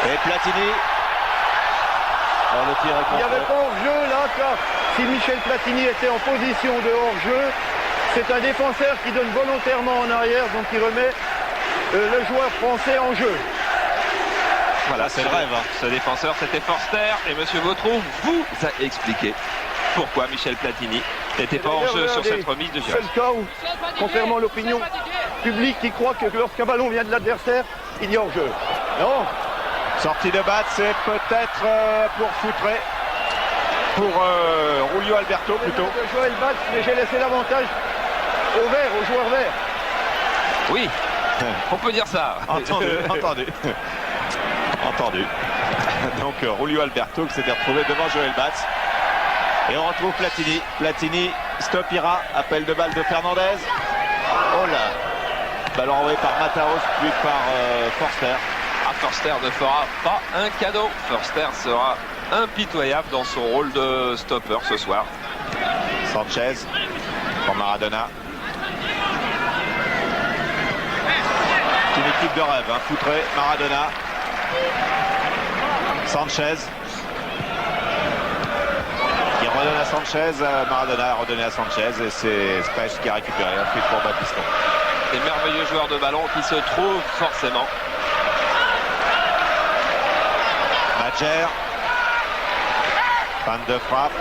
Et Platini. Alors, le tir est Il n'y avait contré. pas hors-jeu là, car si Michel Platini était en position de hors-jeu, c'est un défenseur qui donne volontairement en arrière, donc il remet le joueur français en jeu. Voilà, c'est le rêve. Ce défenseur, c'était Forster. Et Monsieur Vautreau vous a expliqué pourquoi Michel Platini n'était pas en jeu sur cette remise de C'est Giresse. le cas où, contrairement à l'opinion publique qui croit que lorsqu'un ballon vient de l'adversaire, il y a hors-jeu. Non, Sortie de batte, c'est peut-être pour Foutré. Pour Julio Alberto plutôt. de Joël Batz, mais j'ai laissé l'avantage au vert, au joueur vert. Oui, on peut dire ça. Entendu. Entendu. Donc Julio Alberto qui s'était retrouvé devant Joël Batz. Et on retrouve Platini. Platini, Stopira, appel de balle de Fernandez. Oh là. Ballon envoyé par Mataos, puis par Forster. Ah, Forster ne fera pas un cadeau. Forster sera impitoyable dans son rôle de stopper ce soir. Sanchez pour Maradona. C'est une équipe de rêve, hein. Foutré, Maradona. Sanchez. Qui redonne à Sanchez. Maradona a redonné à Sanchez. Et c'est Spech qui a récupéré. Ensuite pour Baptiston. Des merveilleux joueurs de ballon qui se trouvent forcément. Madjer. Fan de frappe.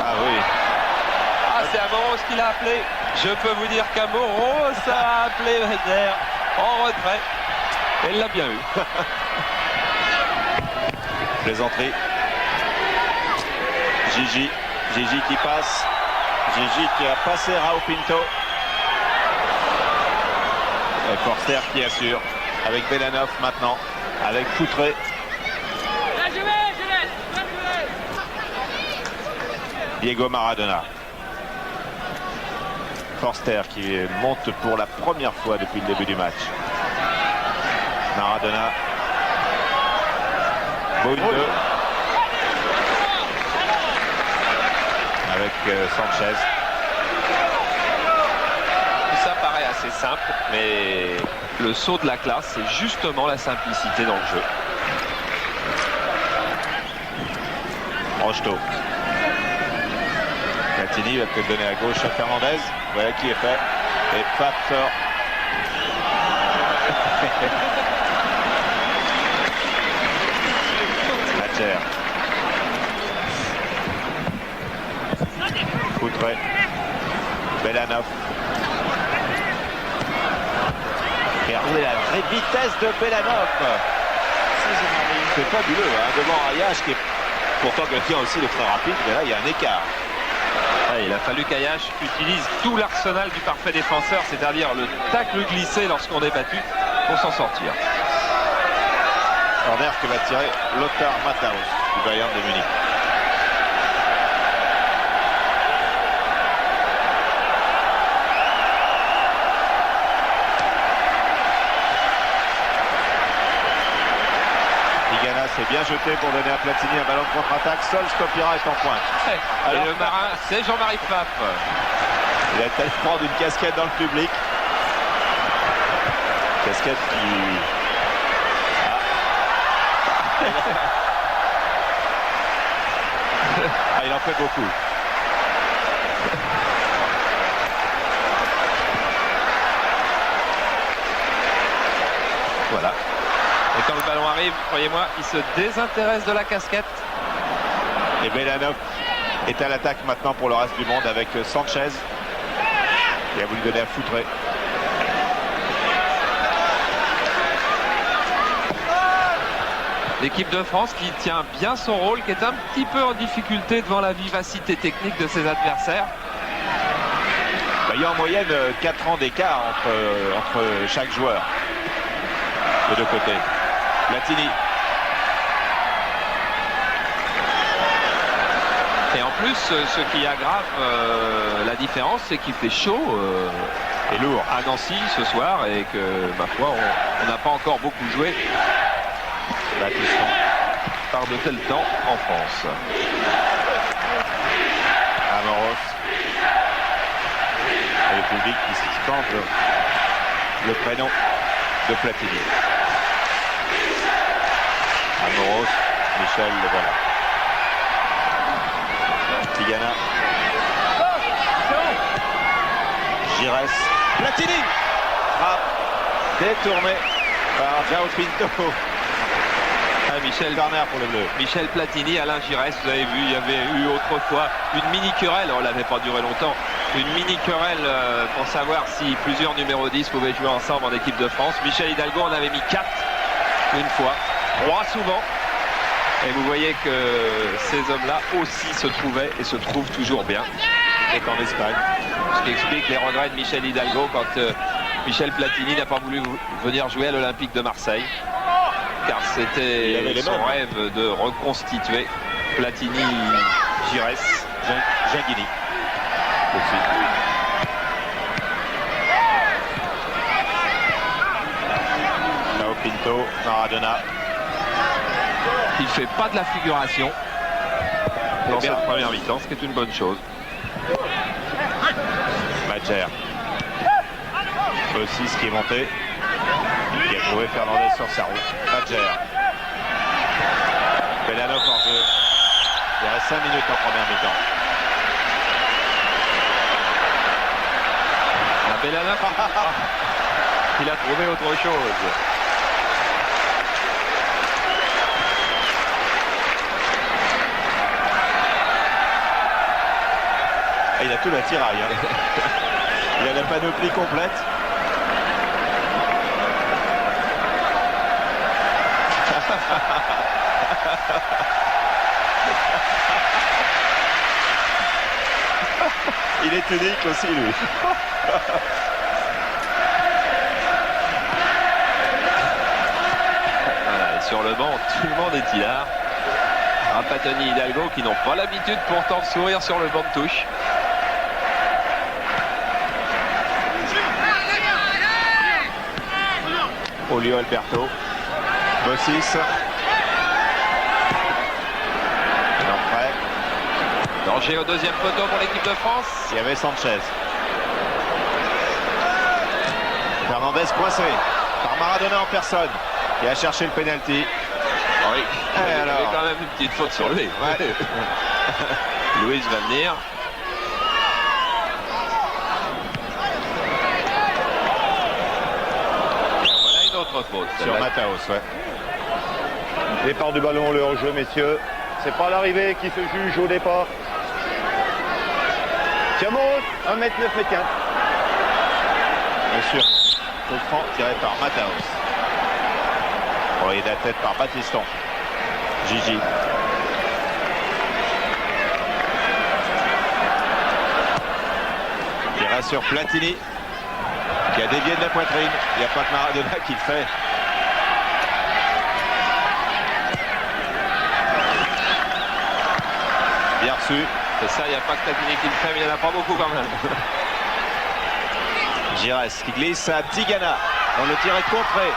Ah oui. Ah, c'est Amoros qui l'a appelé. Je peux vous dire qu'Amoros a appelé Madjer en retrait. Elle l'a bien eu. Plaisanterie. Gigi. Gigi qui passe. Gigi qui a passé Raul Pinto. Et Forster qui assure. Avec Belanov maintenant. Avec Foutré. Diego Maradona. Forster qui monte pour la première fois depuis le début du match. Maradona. Bounde. Avec Sanchez. Tout ça paraît assez simple, mais le saut de la classe, c'est justement la simplicité dans le jeu. Rocheteau. Platini va peut-être donner à gauche à Fernandez. Voilà qui est fait. Et Factor. Madjer. Foutré. Belanov. Regardez la vraie vitesse de Belanov. C'est fabuleux, hein, devant Ayache qui est pourtant quelqu'un aussi de très rapide, mais là il y a un écart. Ouais, il a fallu qu'Ayache utilise tout l'arsenal du parfait défenseur, c'est-à-dire le tacle glissé lorsqu'on est battu pour s'en sortir. Corner que va tirer Lothar Matthäus du Bayern de Munich. Tigana s'est bien jeté côté pour donner à Platini un ballon de contre-attaque. Seul Stopira est en pointe. Et Alors, le marin, c'est Jean-Marie Pfaff. il a peut-être prendre une casquette dans le public. Casquette qui... Ah, il en fait beaucoup. Voilà. Et quand le ballon arrive, croyez-moi, il se désintéresse de la casquette. Et Belanov est à l'attaque maintenant pour le reste du monde avec Sanchez. Il a voulu donner à Foutré. L'équipe de France qui tient bien son rôle, qui est un petit peu en difficulté devant la vivacité technique de ses adversaires. Il y a en moyenne 4 ans d'écart entre chaque joueur. De deux côtés. Platini. Et en plus, ce qui aggrave la différence, c'est qu'il fait chaud Et lourd. à Nancy ce soir et que, ma foi, on n'a pas encore beaucoup joué Battiston. par de tel temps en France. Amoros. Et le public qui scande le prénom de Platini. Amoros, Michel, le voilà. Tigana. Giresse. Platini. Frappe détournée par João Pinto. Michel Corner pour le bleu. Michel Platini, Alain Giresse, vous avez vu, il y avait eu autrefois une mini-querelle, on l'avait pas duré longtemps, une mini-querelle pour savoir si plusieurs numéros 10 pouvaient jouer ensemble en équipe de France. Michel Hidalgo en avait mis 4 une fois, 3 souvent. Et vous voyez que ces hommes-là aussi se trouvaient et se trouvent toujours bien. Et qu'en Espagne. Ce qui explique les regrets de Michel Hidalgo quand Michel Platini n'a pas voulu venir jouer à l'Olympique de Marseille. Car c'était son rêve de reconstituer Platini, Giresse, Ginguini. João Pinto, Maradona. Il fait pas de la figuration dans bien. cette première mi-temps, ce qui est une bonne chose. Madjer. Aussi ce qui est monté. Qui a trouvé Fernandez sur sa roue. Madjer. Belanov en jeu. Il reste 5 minutes en première mi-temps. La Belanov, il a trouvé autre chose. Et il a tout l'attirail. Hein. Il a la panoplie complète. Il est unique aussi, lui. Voilà, et sur le banc, tout le monde est hilar. Rapatoni, Hidalgo qui n'ont pas l'habitude pourtant de sourire sur le banc de touche. Olio Alberto. Bossis. Danger au deuxième poteau pour l'équipe de France. Il y avait Sanchez. Fernandez coincé par Maradona en personne. Qui a cherché le penalty. Oui, il y avait quand même une petite faute sur lui. Ouais. Louis va venir. Voilà une autre faute. Sur Mataos, ouais. Départ du ballon, le hors-jeu, messieurs. C'est pas l'arrivée qui se juge au départ. Tiamos, 1m9, 1m15. Bien sûr. Coup franc tiré par Mataos. Envoyé de la tête par Battiston. Gigi. Il reste sur Platini. Qui a dévié de la poitrine. Il n'y a pas que Maradona qui le fait. Bien reçu. C'est ça, il n'y a pas que Platini qui le fait, mais il n'y en a pas beaucoup quand même. Giresse qui glisse à Tigana. On le tir est contré.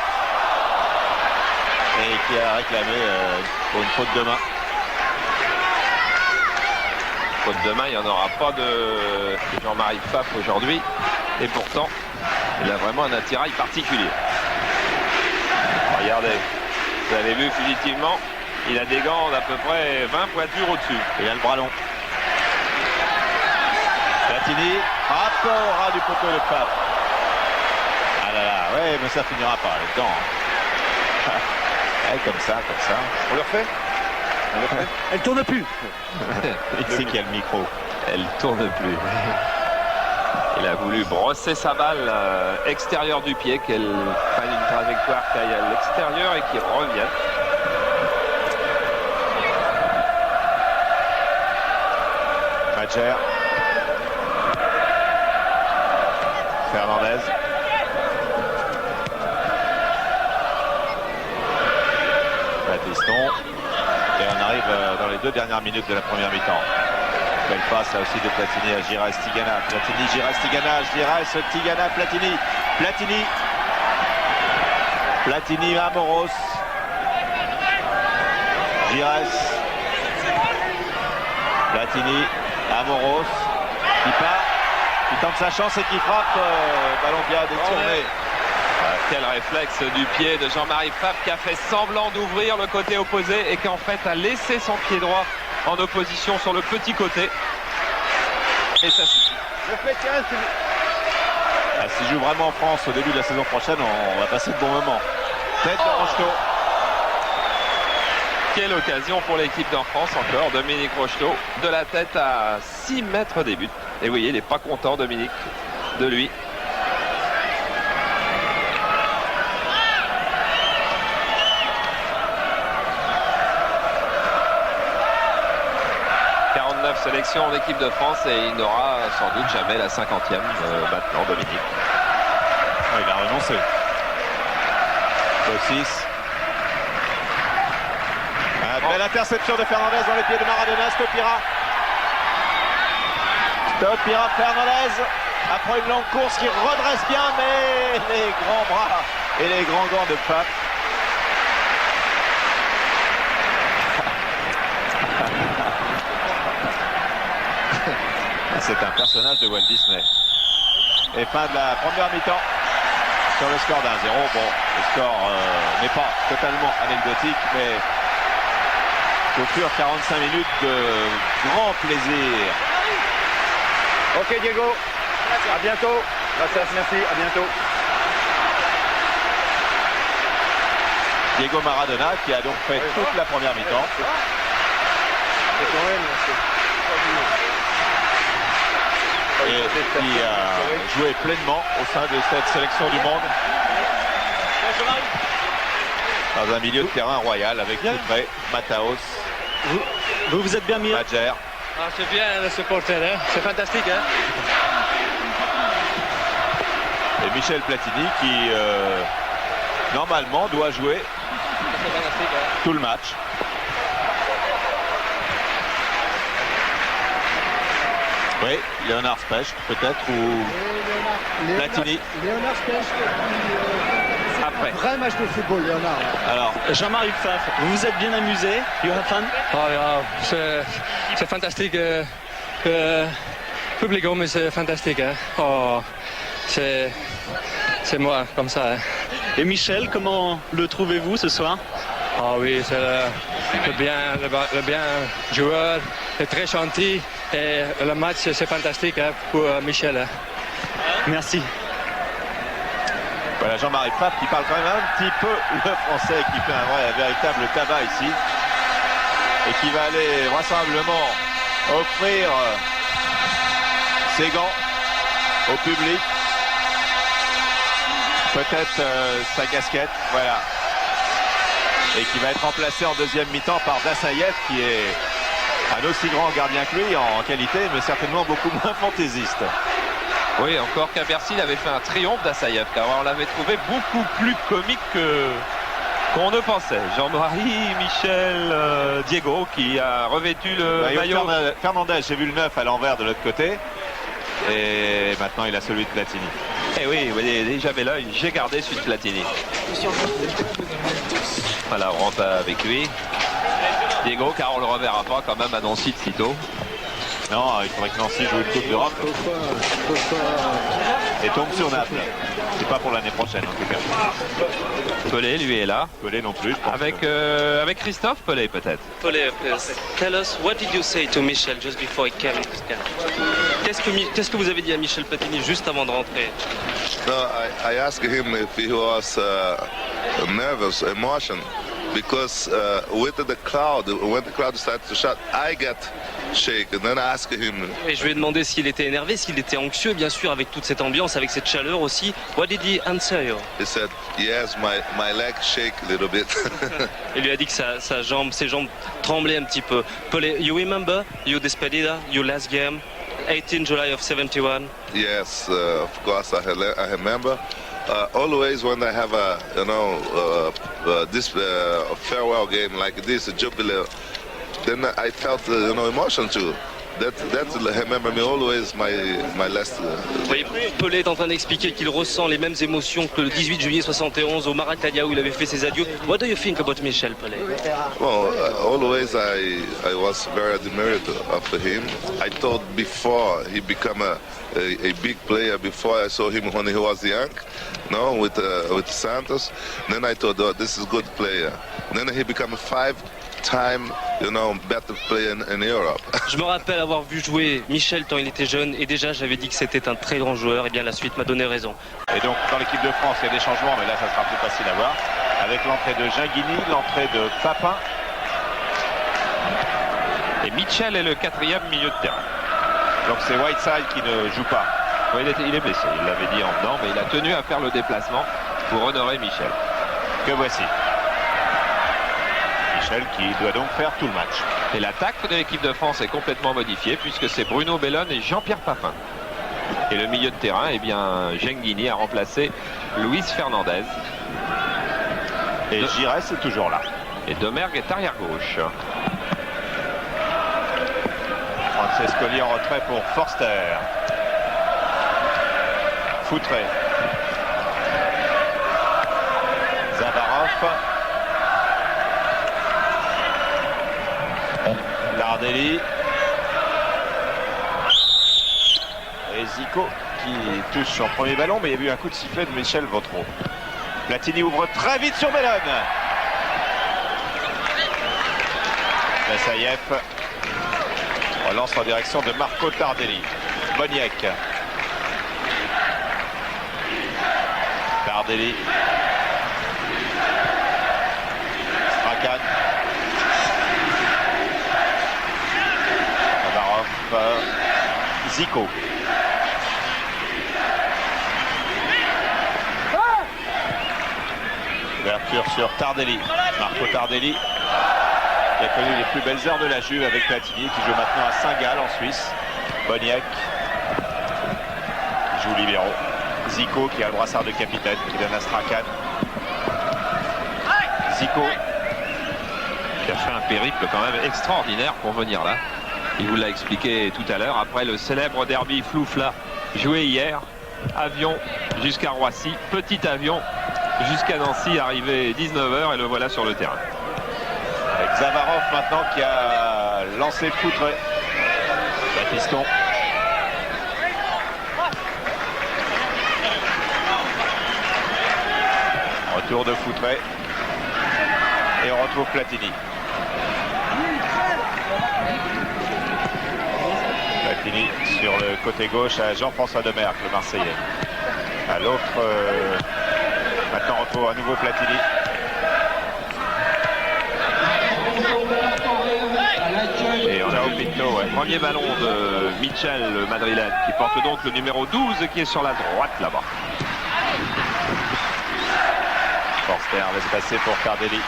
et qui a réclamé pour une faute de main. Faute de main, il n'y en aura pas de Jean-Marie Pfaff aujourd'hui. Et pourtant, il a vraiment un attirail particulier. Regardez, vous avez vu fugitivement, il a des gants d'à peu près 20 pointures au-dessus. Il a le bras long. Platini, frappe au ras du poteau de Pfaff. Ah là là, ouais, mais ça finira pas là-dedans. Ouais, comme ça. On le refait? Elle tourne plus. Ici qu'il y a le micro. Elle tourne plus. Il a voulu brosser sa balle extérieure du pied, qu'elle prenne une trajectoire qui aille à l'extérieur et qui revienne. Madjer. Fernandez. Batiston. Et on arrive dans les 2 dernières minutes de la première mi-temps. Belle passe là aussi de Platini à Giresse Tigana. Platini, Giresse Tigana, Giresse Tigana, Platini. Platini. Platini, Amoros. Giresse. Platini, Amoros. Qui part. Qui tente sa chance et qui frappe. Ballon bien détourné. Quel réflexe du pied de Jean-Marie Pfaff qui a fait semblant d'ouvrir le côté opposé et qui en fait a laissé son pied droit en opposition sur le petit côté. Et ça suffit. S'il joue vraiment en France au début de la saison prochaine, on va passer de bons moments. Tête de Rocheteau. Quelle occasion pour l'équipe d'en France encore. Dominique Rocheteau de la tête à 6 mètres des buts. Et vous voyez, il n'est pas content Dominique de lui. Sélection en équipe de France et il n'aura sans doute jamais la 50e maintenant Dominique. Il a renoncé. 6. Belle interception de Fernandez dans les pieds de Maradona. Stopira. Fernandez après une longue course qui redresse bien, mais les grands bras et les grands gants de Pfaff. C'est un personnage de Walt Disney. Et fin de la première mi-temps sur le score d'1-0. Bon, le score n'est pas totalement anecdotique, mais au fur 45 minutes de grand plaisir. Ok Diego, à bientôt. Merci, à bientôt. Diego Maradona qui a donc fait toute la première mi-temps. Et qui a joué pleinement au sein de cette sélection du monde dans un milieu de terrain royal avec Couvré, Mataos, Vous êtes bien mis. Madjer. Ah, c'est bien le supporter, hein. C'est fantastique. Hein. Et Michel Platini qui normalement doit jouer tout le match. Oui, Léonard Specht peut-être ou Platini. Léonard Specht. Après. Vrai match de football, Léonard. Alors, Jean-Marie Pfaff, vous vous êtes bien amusé? You have fun? Oh, ja, c'est fantastique. Public c'est fantastique. Hein. Oh, c'est moi comme ça. Hein. Et Michel, comment le trouvez-vous ce soir? Ah oui, c'est le bien joueur, il est très gentil et le match c'est fantastique hein, pour Michel. Hein. Merci. voilà Jean-Marie Pfaff qui parle quand même un petit peu le français, qui fait un véritable tabac ici et qui va aller vraisemblablement offrir ses gants au public, peut-être sa casquette, voilà, et qui va être remplacé en deuxième mi-temps par Dassaïev qui est un aussi grand gardien que lui en qualité, mais certainement beaucoup moins fantaisiste. Oui, encore qu'à Bercy, il avait fait un triomphe d'Assaïev, car on l'avait trouvé beaucoup plus comique qu'on ne pensait. Jean-Marie, Michel, Diego, qui a revêtu le maillot. Fernandez, j'ai vu le 9 à l'envers de l'autre côté, et maintenant il a celui de Platini. Eh oui, j'avais l'œil, j'ai gardé celui de Platini. Voilà, on rentre avec lui. Diego, car on le reverra pas quand même à Nancy de sitôt. Non, il faudrait que Nancy joue une Coupe d'Europe et tombe sur Naples. C'est pas pour l'année prochaine en tout cas. Pelé, lui, est là. Pelé non plus, je pense. Avec Christophe Pelé, peut-être. Pelé, please. Tell us, what did you say to Michel just before he came? Qu'est-ce que vous avez dit à Michel Platini juste avant de rentrer? No, I asked him if he was nervous, emotion, because with the crowd, when the crowd started to shout, I get shaken. Then I asked him. Et je lui ai demandé s'il était énervé, s'il était anxieux, bien sûr, avec toute cette ambiance, avec cette chaleur aussi. What did he answer you? He said, yes, my leg shake a little bit. Il lui a dit que ses jambes tremblaient un petit peu. Pelé, you remember your despedida, your last game, 18 July of 71? Yes, of course, I remember. Always when I have a, this farewell game like this, a jubilee, then I felt, emotion too. That remember me always my last. Vous voyez, Pelé est en train d'expliquer qu'il ressent les mêmes émotions que le 18 juillet 71 au Maracanã où il avait fait ses adieux. What do you think about Michel Pelé? Well, always I was very admired of him. I thought before he became a big player, before I saw him when he was young, with Santos. Then I thought, oh, this is a good player. Then he became a five-time, better player in Europe. Je me rappelle avoir vu jouer Michel quand il était jeune et déjà j'avais dit que c'était un très grand joueur. Et bien la suite m'a donné raison. Et donc dans l'équipe de France, il y a des changements, mais là ça sera plus facile à voir. Avec l'entrée de Ginguini, l'entrée de Papin. Et Mitchell est le 4e milieu de terrain. Donc c'est Whiteside qui ne joue pas. Oui, il est blessé, il l'avait dit en venant, mais il a tenu à faire le déplacement pour honorer Michel. Que voici. Michel qui doit donc faire tout le match. Et l'attaque de l'équipe de France est complètement modifiée puisque c'est Bruno Bellone et Jean-Pierre Papin. Et le milieu de terrain, Ginguini a remplacé Luis Fernandez. Et Giresse est toujours là. Et Domergue est arrière gauche. Francescoli en retrait pour Forster. Foutré. Zavarov. Lardelli. Et Zico qui touche son premier ballon, mais il y a eu un coup de sifflet de Michel Vautreau. Platini ouvre très vite sur Bellone. Massaïef relance en direction de Marco Tardelli. Boniek. Tardelli. Strachan. Navarov. Zico. Ouverture sur Tardelli. Marco Tardelli qui a connu les plus belles heures de la Juve avec Platini, qui joue maintenant à Saint-Gall en Suisse. Boniek qui joue libéro. Zico qui a le brassard de capitaine qui donne à Strachan. Zico qui a fait un périple quand même extraordinaire pour venir là. Il vous l'a expliqué tout à l'heure. Après le célèbre derby Floufla joué hier, avion jusqu'à Roissy, petit avion jusqu'à Nancy, arrivé 19h et le voilà sur le terrain. Avec Zavarov maintenant qui a lancé Foutré. Piston. Retour de Foutré. Et on retrouve Platini. Platini sur le côté gauche à Jean-François Demerck, le Marseillais. À l'autre, maintenant on retrouve à nouveau Platini. Et on a Pinto, ouais. Premier ballon de Michel, le madrilène, qui porte donc le numéro 12 qui est sur la droite là-bas. Forster laisse passer pour Tardelli.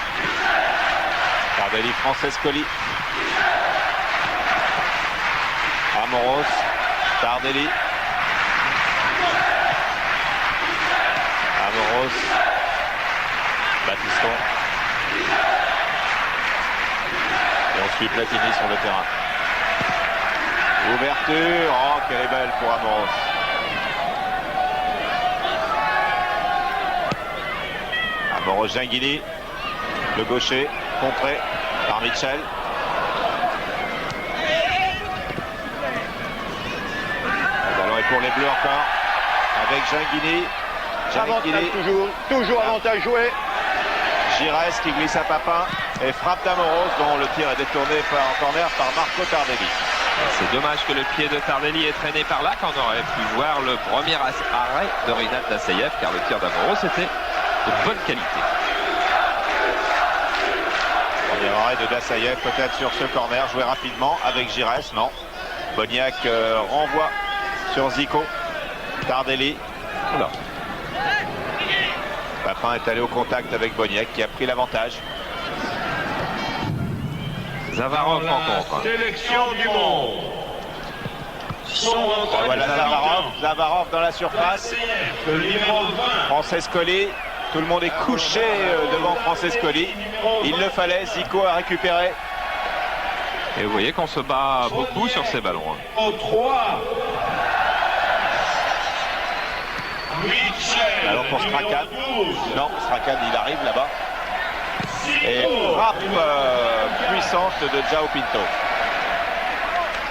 Tardelli, Francescoli. Amoros, Tardelli. Amoros. Battiston. Et on suit Platini sur le terrain. Ouverture. Oh, quelle est belle pour Amoros. Amoros, Ginguini. Le gaucher, contré par Mitchell. Le ballon est pour les Bleus encore. Avec Ginguini. Avantage toujours avantage joué. Giresse qui glisse à Papin et frappe d'Amoros dont le tir est détourné en corner par Marco Tardelli. C'est dommage que le pied de Tardelli est traîné par là, qu'on aurait pu voir le premier arrêt de Rinat Dassayev, car le tir d'Amoros était de bonne qualité. Premier arrêt de Dassayev peut-être sur ce corner, joué rapidement avec Giresse, non. Boniek renvoie sur Zico. Tardelli. Oula. Papin est allé au contact avec Boniek qui a pris l'avantage. Zavarov rencontre. Sélection du monde. Voilà Zavarov dans la surface. Le numéro 20. Francescoli. Tout le monde est couché devant Francescoli. Il le fallait. Zico a récupéré. Et vous voyez qu'on se bat beaucoup sur ces ballons. Au 3. Alors pour Strachan. Non, Strachan il arrive là-bas. Et frappe puissante de João Pinto.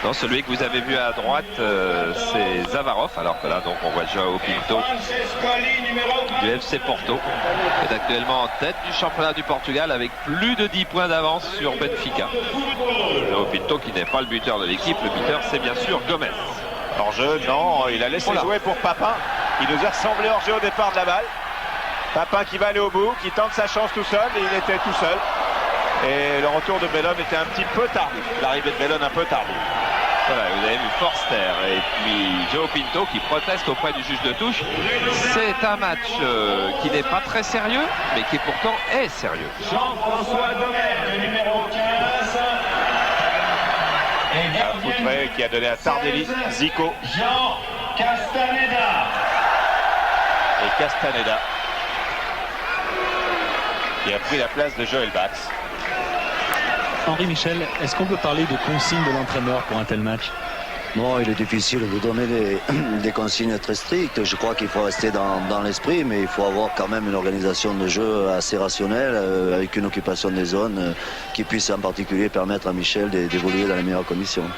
Non, celui que vous avez vu à droite, c'est Zavarov, alors que là, donc, on voit João Pinto du FC Porto, qui est actuellement en tête du championnat du Portugal avec plus de 10 points d'avance sur Benfica. João Pinto qui n'est pas le buteur de l'équipe, le buteur c'est bien sûr Gomez. Hors-jeu, non, il a laissé jouer pour Papin. Il nous a ressemblé hors-jeu au départ de la balle. Papin qui va aller au bout, qui tente sa chance tout seul, et il était tout seul. Et le retour de Bellone était un petit peu tardif. L'arrivée de Bellone un peu tardive. Voilà, vous avez vu Forster et puis João Pinto qui proteste auprès du juge de touche. C'est un match qui n'est pas très sérieux, mais qui pourtant est sérieux. Jean-François Domer, numéro 15. Un footray qui a donné à Tardelli, Zico. Jean Castaneda. Et Castaneda qui a pris la place de Joël Bax. Henri Michel, est-ce qu'on peut parler de consigne de l'entraîneur pour un tel match? Non, il est difficile de donner des consignes très strictes. Je crois qu'il faut rester dans l'esprit, mais il faut avoir quand même une organisation de jeu assez rationnelle, avec une occupation des zones qui puisse en particulier permettre à Michel d'évoluer dans les meilleures conditions.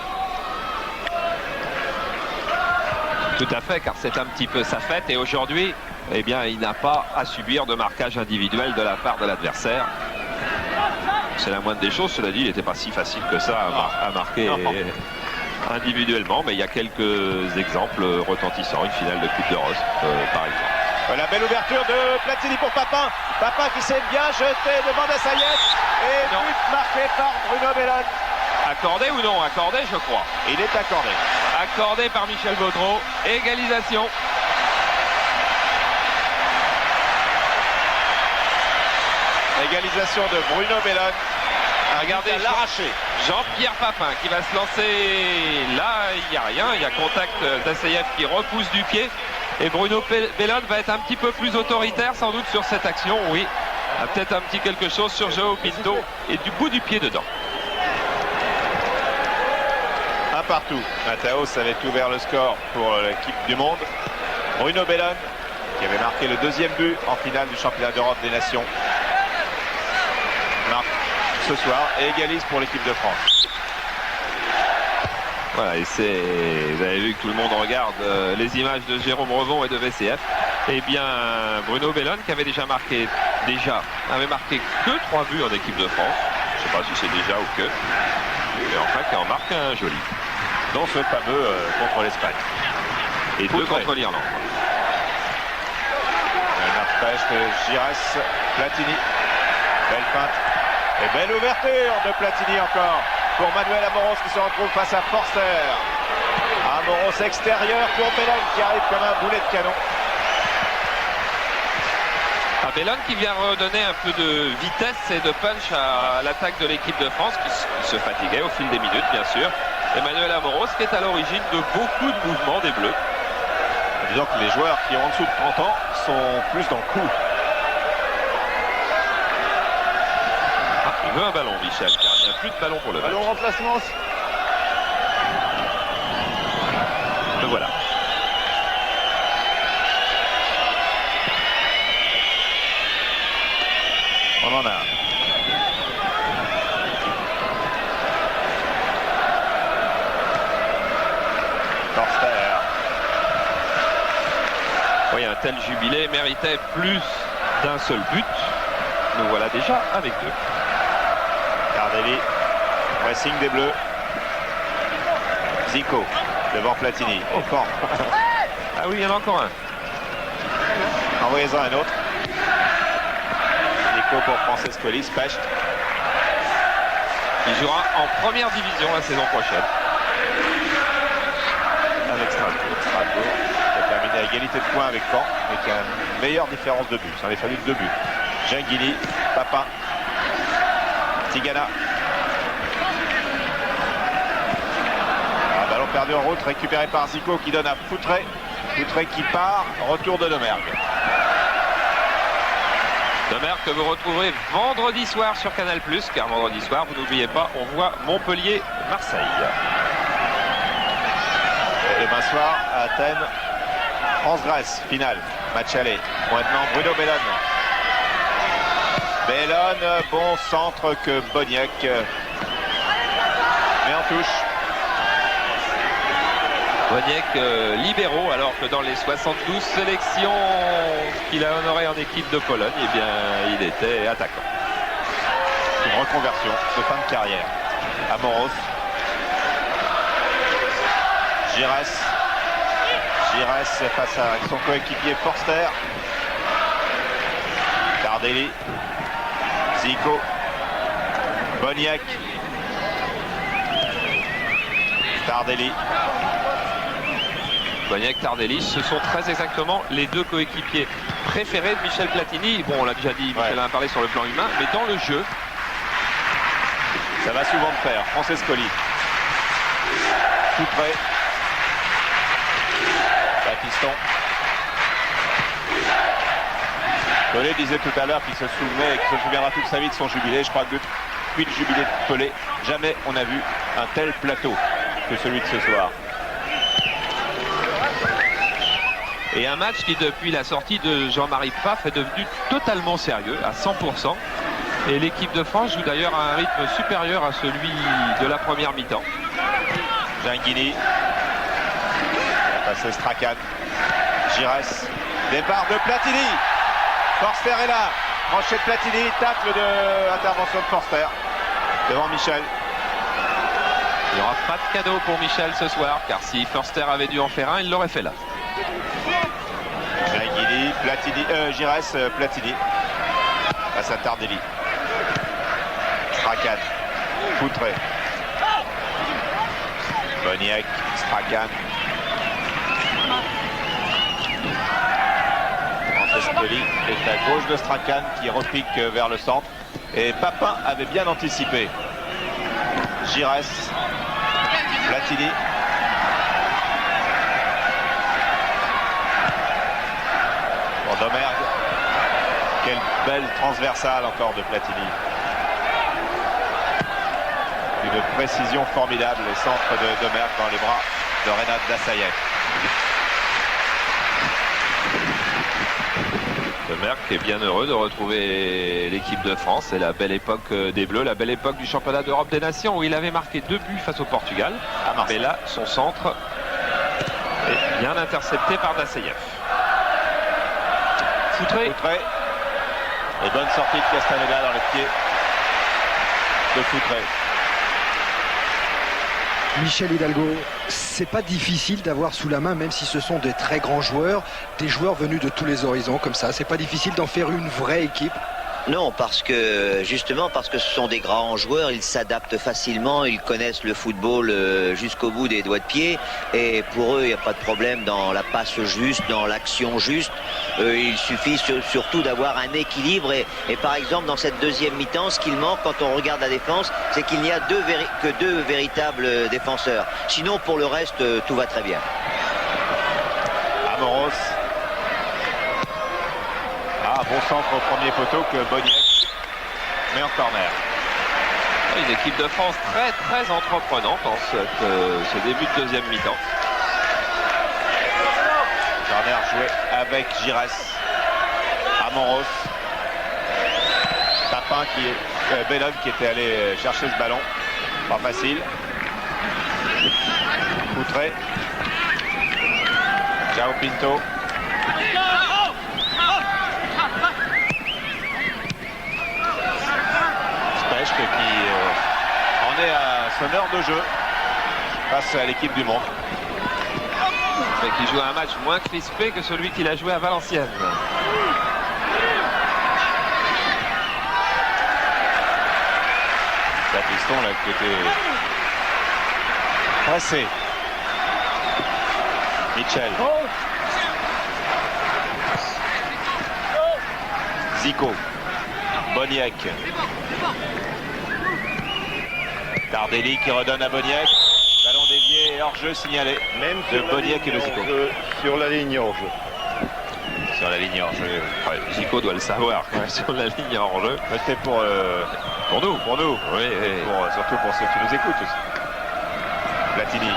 Tout à fait, car c'est un petit peu sa fête. Et aujourd'hui, eh bien, il n'a pas à subir de marquage individuel de la part de l'adversaire. C'est la moindre des choses. Cela dit, il n'était pas si facile que ça à marquer individuellement. Mais il y a quelques exemples retentissants. Une finale de Coupe de Rose, par exemple. Voilà, belle ouverture de Platini pour Papin. Papin qui s'est bien jeté devant Dassayev. Et but marqué par Bruno Bellone. Accordé ou non? Accordé, je crois. Il est accordé. Accordé par Michel Gaudreau. Égalisation. Égalisation de Bruno Bellone. Regardez l'arraché. Jean-Pierre Papin qui va se lancer. Là, il n'y a rien. Il y a contact d'Assayev qui repousse du pied. Et Bruno Bellone va être un petit peu plus autoritaire sans doute sur cette action. Oui, peut-être un petit quelque chose sur João Pinto et du bout du pied dedans. Un partout. Mataos avait ouvert le score pour l'équipe du monde. Bruno Bellone qui avait marqué le deuxième but en finale du championnat d'Europe des Nations. Marque ce soir et égalise pour l'équipe de France. Voilà, et vous avez vu que tout le monde regarde les images de Jérôme Revon et de VCF. Eh bien, Bruno Bellone qui avait avait marqué que 3 buts en équipe de France. Je ne sais pas si c'est déjà ou que. Mais enfin, qui en marque un joli. Dont ce fameux contre l'Espagne. Et 2 contre l'Irlande. Un arpège de Giresse, Platini. Belle feinte. Et belle ouverture de Platini encore pour Manuel Amoros qui se retrouve face à Forster. Amoros extérieur pour Bellone qui arrive comme un boulet de canon. Bellone qui vient redonner un peu de vitesse et de punch à l'attaque de l'équipe de France qui se fatiguait au fil des minutes bien sûr. Emmanuel Amoros qui est à l'origine de beaucoup de mouvements des Bleus. Disons que les joueurs qui ont en dessous de 30 ans sont plus dans le coup. Il veut un ballon, Michel, car il n'y a plus de ballon pour le match. Ballon remplacement. Le voilà. On en a un. Oui, un tel jubilé méritait plus d'un seul but. Nous voilà déjà avec 2. Tardelli, pressing des Bleus. Zico devant Platini. Au fort. Ah oui, il y en a encore un. Envoyez-en un autre. Zico pour Francescoli, Specht. Il jouera en première division la saison prochaine. Avec Strasbourg. Strasbourg qui a terminé à égalité de points avec Caen, mais qui a une meilleure différence de but. Ça en a fallu 2 buts. Gengili, Papin, Tigana. Un ballon perdu en route, récupéré par Zico qui donne à Foutré. Foutré qui part, retour de Domergue. Domergue que vous retrouverez vendredi soir sur Canal+, car vendredi soir, vous n'oubliez pas, on voit Montpellier-Marseille. Et demain soir, à Athènes, France-Grèce, finale, match aller. Maintenant, Bruno Bellone. Bellone, bon centre que Boniek. Mais en touche. Boniek libéraux, alors que dans les 72 sélections qu'il a honorées en équipe de Pologne, eh bien, il était attaquant. Une reconversion de fin de carrière. Amoros. Giresse. Giresse face à son coéquipier Forster. Tardelli. Zico. Boniek. Tardelli. Boniek, Tardelli, ce sont très exactement les 2 coéquipiers préférés de Michel Platini. Bon, on l'a déjà dit, Michel en a parlé sur le plan humain, mais dans le jeu, ça va souvent le faire. Francescoli. Tout près. Baptiston. Pelé disait tout à l'heure qu'il se souvenait et qu'il se souviendra toute sa vie de son jubilé. Je crois que depuis le jubilé de Pelé, jamais on a vu un tel plateau que celui de ce soir. Et un match qui, depuis la sortie de Jean-Marie Pfaff, est devenu totalement sérieux, à 100%. Et l'équipe de France joue d'ailleurs à un rythme supérieur à celui de la première mi-temps. Gengili. Passe Strachan. Giresse. Départ de Platini. Forster est là. Crochet de Platini. Tacle de intervention de Forster. Devant Michel. Il n'y aura pas de cadeau pour Michel ce soir, car si Forster avait dû en faire un, il l'aurait fait là. Gengili, Platini, Giresse, Platini. Face à Tardelli. Strachan. Foutré. Boniek, Strachan. Francescoli est à gauche de Strachan qui repique vers le centre. Et Papin avait bien anticipé. Giresse. Platini. Pour Domergue. Quelle belle transversale encore de Platini. Une précision formidable, les centres de Domergue dans les bras de Renat Dassayev. Domergue qui est bien heureux de retrouver l'équipe de France. C'est la belle époque des Bleus, la belle époque du championnat d'Europe des Nations où il avait marqué 2 buts face au Portugal. Mais là, son centre est bien intercepté par Dassayev. Foutré. Et bonne sortie de Castaneda dans les pieds de Foutré. Michel Hidalgo, c'est pas difficile d'avoir sous la main, même si ce sont des très grands joueurs, des joueurs venus de tous les horizons comme ça. C'est pas difficile d'en faire une vraie équipe. Non, justement parce que ce sont des grands joueurs, ils s'adaptent facilement, ils connaissent le football jusqu'au bout des doigts de pied et pour eux il n'y a pas de problème dans la passe juste, dans l'action juste. Il suffit surtout d'avoir un équilibre et par exemple dans cette deuxième mi-temps, ce qu'il manque quand on regarde la défense, c'est qu'il n'y a que deux véritables défenseurs. Sinon pour le reste, tout va très bien. Amoros. Bon centre au premier poteau que Boniek met en corner. Une équipe de France très entreprenante en ce début de deuxième mi-temps. Corner joué avec Giresse. Amoros. Papin Bellone qui était allé chercher ce ballon. Pas facile. Foutré. João Pinto. Specht qui en est à son heure de jeu face à l'équipe du monde. Mais qui joue un match moins crispé que celui qu'il a joué à Valenciennes. Piston là qui était pressé. Mitchell. Zico. Boniek. Tardelli qui redonne à Boniek. Ballon dévié et hors-jeu signalé. Même de Boniek et de Zico. Sur la ligne hors-jeu. Sur la ligne hors-jeu. Ouais, Zico doit le savoir sur la ligne hors-jeu. C'était pour nous. Pour nous. Oui, oui. Surtout pour ceux qui nous écoutent aussi. Platini.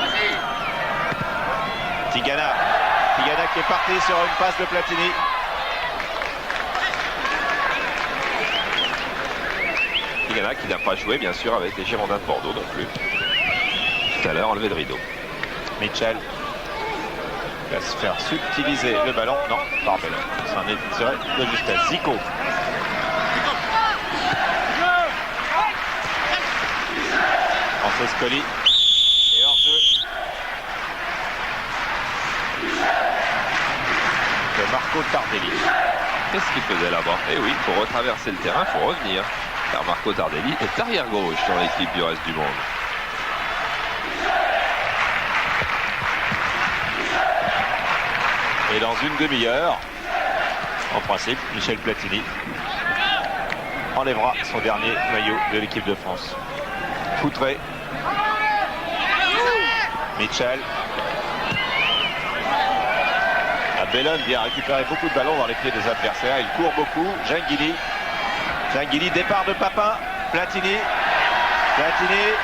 Tigana. Tigana qui est parti sur une passe de Platini. Tigana qui n'a pas joué bien sûr avec les Girondins de Bordeaux non plus. Tout à l'heure enlevé de rideau. Mitchell va se faire subtiliser le ballon. Non, par Bellon. C'en est tiré de justesse. Zico. Francescoli. Et hors-jeu de Marco Tardelli. Qu'est-ce qu'il faisait là-bas? Eh oui, pour retraverser le terrain, il faut revenir. Car Marco Tardelli est arrière gauche dans l'équipe du reste du monde. Et dans une demi-heure, en principe, Michel Platini enlèvera son dernier maillot de l'équipe de France. Foutré. Mitchell. Bellone vient récupérer beaucoup de ballons dans les pieds des adversaires. Il court beaucoup. Genghini. Genghini, départ de Papin. Platini. Platini.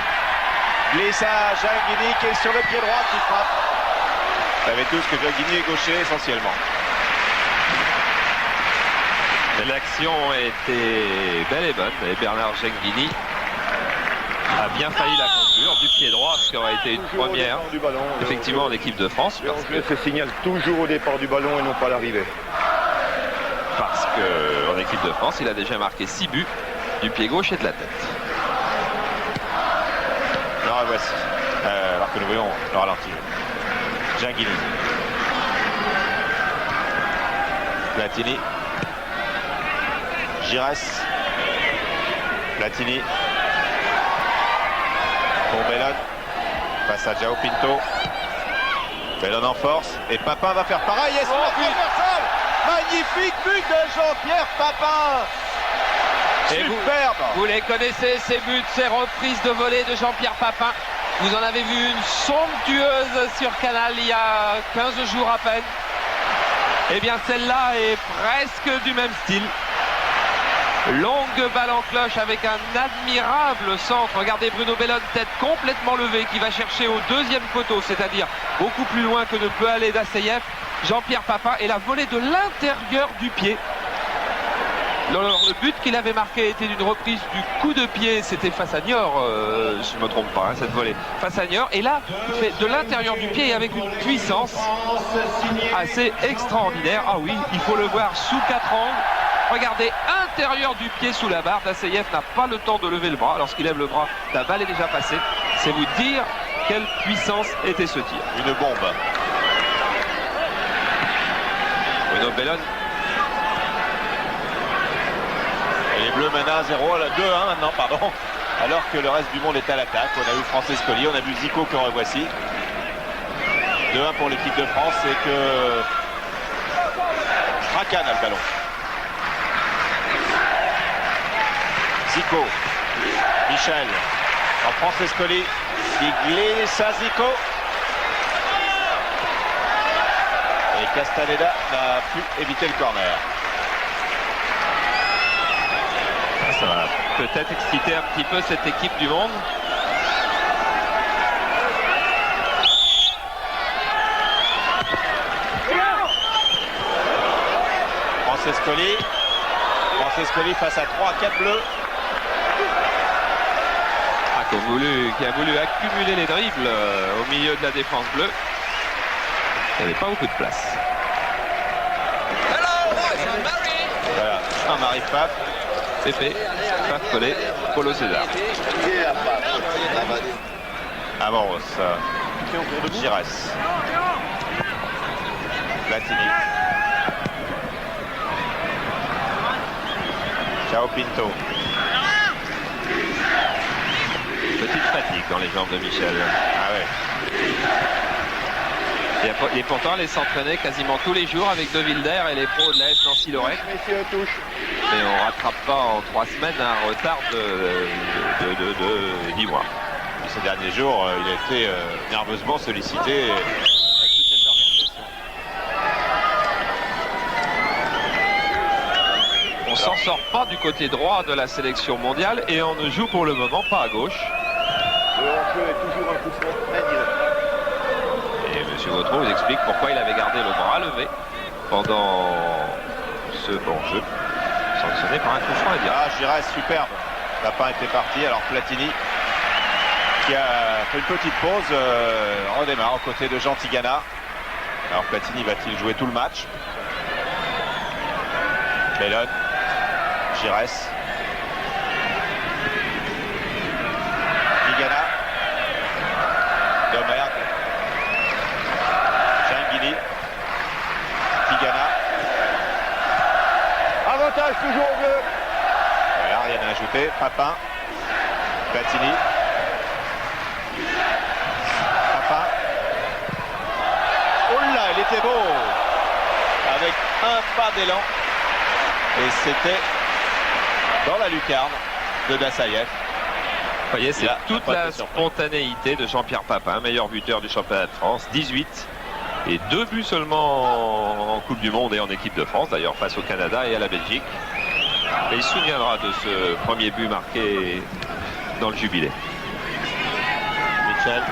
Glisse à Genghini qui est sur le pied droit qui frappe. Vous savez tous que Genghini est gaucher essentiellement. L'action était belle et bonne. Et Bernard Genghini a bien failli la conclure du pied droit, ce qui aurait été une première effectivement en équipe de France. Parce que se signale toujours au départ du ballon et non pas à l'arrivée. Parce qu'en équipe de France, il a déjà marqué 6 buts du pied gauche et de la tête. Alors voici, alors que nous voyons le ralenti. Genghini. Platini. Giresse. Platini. Pour Bellone. Face à João Pinto. Bellone en force. Et Papin va faire pareil. Et magnifique but de Jean-Pierre Papin. Superbe. Vous les connaissez, ces buts, ces reprises de volée de Jean-Pierre Papin. Vous en avez vu une somptueuse sur Canal il y a 15 jours à peine. Eh bien celle-là est presque du même style. Longue balle en cloche avec un admirable centre. Regardez Bruno Bellone, tête complètement levée, qui va chercher au deuxième poteau, c'est-à-dire beaucoup plus loin que ne peut aller Dassaïev. Jean-Pierre Papin et la volée de l'intérieur du pied. Le but qu'il avait marqué était d'une reprise du coup de pied, c'était face à Niort, je ne me trompe pas, hein, cette volée, face à Niort. Et là, il fait de l'intérieur du pied et avec une puissance assez extraordinaire. Ah oui, il faut le voir sous 4 angles. Regardez, intérieur du pied sous la barre. Dassaïev n'a pas le temps de lever le bras. Lorsqu'il lève le bras, la balle est déjà passée. C'est vous dire quelle puissance était ce tir. Une bombe. Bruno Bellone. Et les Bleus mènent à 1-0, 2-1 maintenant, pardon. Alors que le reste du monde est à l'attaque. On a eu Francescoli, on a vu Zico que revoici. 2-1 pour l'équipe de France et que Strachan a le ballon. Zico, Michel, en Francescoli, qui glisse à Zico. Et Castaneda n'a pu éviter le corner. Ça va peut-être exciter un petit peu cette équipe du monde. Francescoli face à 3 à 4 bleus. Qui a voulu accumuler les dribbles au milieu de la défense bleue. Il n'y avait pas beaucoup de place. Jean-Marie Pfaff. Pépé, Pfaff collé, Paulo César. Amoros. Gires. Platini. Ciao Pinto. Petite fatigue dans les jambes de Michel. Ah ouais. Et pourtant, elle s'entraînait quasiment tous les jours avec De Wilder et les pros de la S Nancy-Lorraine. Messieurs, touche. Mais on rattrape pas en 3 semaines un retard de 10 mois. Ces derniers jours, il a été nerveusement sollicité avec toute cette organisation. On s'en sort pas du côté droit de la sélection mondiale et on ne joue pour le moment pas à gauche. Le hors-jeu est toujours un coup franc très direct. Et M. Vautreau vous explique pourquoi il avait gardé le bras levé pendant ce bon-jeu, sanctionné par un coup franc indirect. Ah, Gires, superbe. Lapin était parti, alors Platini qui a fait une petite pause, redémarre aux côtés de Jean Tigana. Alors Platini va-t-il jouer tout le match? Bellon, Gires, Tigana, Domergue, Gingili, Tigana. Avantage toujours au bleu. Voilà, rien à ajouter. Papin, Platini. Papin. Oh là, il était beau. Avec un pas d'élan. Et c'était dans la lucarne de Dassaïev. Vous voyez, c'est toute la spontanéité de Jean-Pierre Papin, meilleur buteur du championnat de France, 18 et 2 buts seulement en Coupe du Monde et en équipe de France, d'ailleurs face au Canada et à la Belgique. Et il se souviendra de ce premier but marqué dans le jubilé. Michel.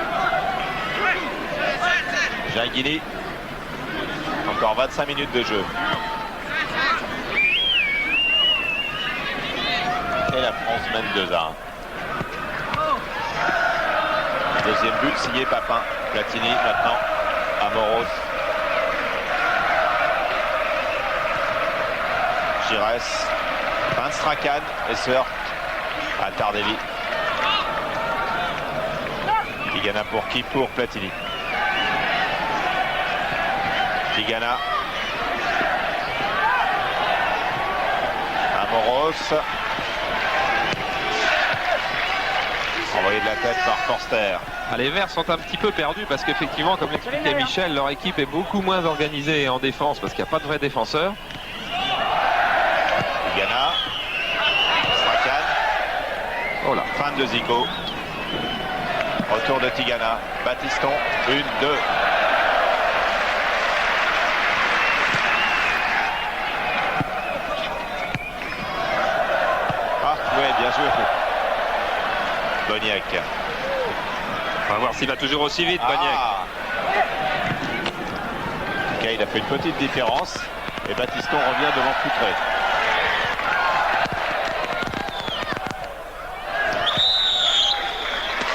Gingili. Encore 25 minutes de jeu. Et la France mène 2-1. Deuxième but signé Papin. Platini maintenant. Amoros. Gires. Van Strakan et se heurte à Tardelli. Tigana pour qui? Pour Platini. Tigana. Amoros. Envoyé de la tête par Forster. Ah, les Verts sont un petit peu perdus parce qu'effectivement, comme l'expliquait Michel, leur équipe est beaucoup moins organisée en défense parce qu'il n'y a pas de vrais défenseurs. Tigana. Strakan. Oh là. Fin de Zico. Retour de Tigana. Battiston. 1, 2. Ah, ouais, bien joué. Boniek. On va voir s'il va toujours aussi vite, Boniek. En tout cas, il a fait une petite différence. Et Battiston revient devant Coutré.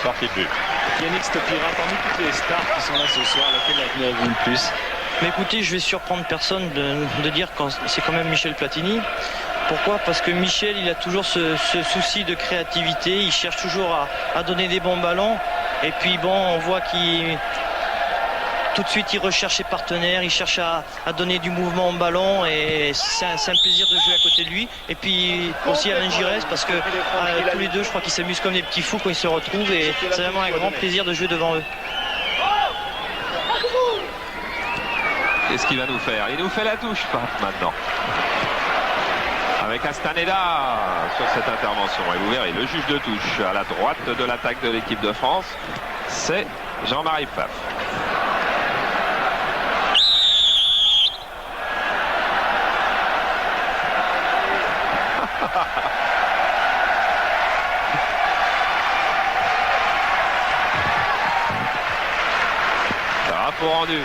Sortie de but. Yannick Stopira, parmi toutes les stars qui sont là ce soir, laquelle admirez-vous le plus? Mais écoutez, je vais surprendre personne de dire que c'est quand même Michel Platini. Pourquoi? Parce que Michel, il a toujours ce souci de créativité, il cherche toujours à donner des bons ballons. Et puis bon, on voit qu'il tout de suite il recherche ses partenaires, il cherche à donner du mouvement au ballon et c'est un plaisir de jouer à côté de lui. Et puis aussi Alain Giresse parce que tous les deux, je crois qu'ils s'amusent comme des petits fous quand ils se retrouvent et c'est vraiment un grand plaisir de jouer devant eux. Qu'est-ce qu'il va nous faire? Il nous fait la touche, maintenant. Avec Castaneda sur cette intervention. Et vous verrez, le juge de touche à la droite de l'attaque de l'équipe de France, c'est Jean-Marie Pfaff. Drapeau rendu.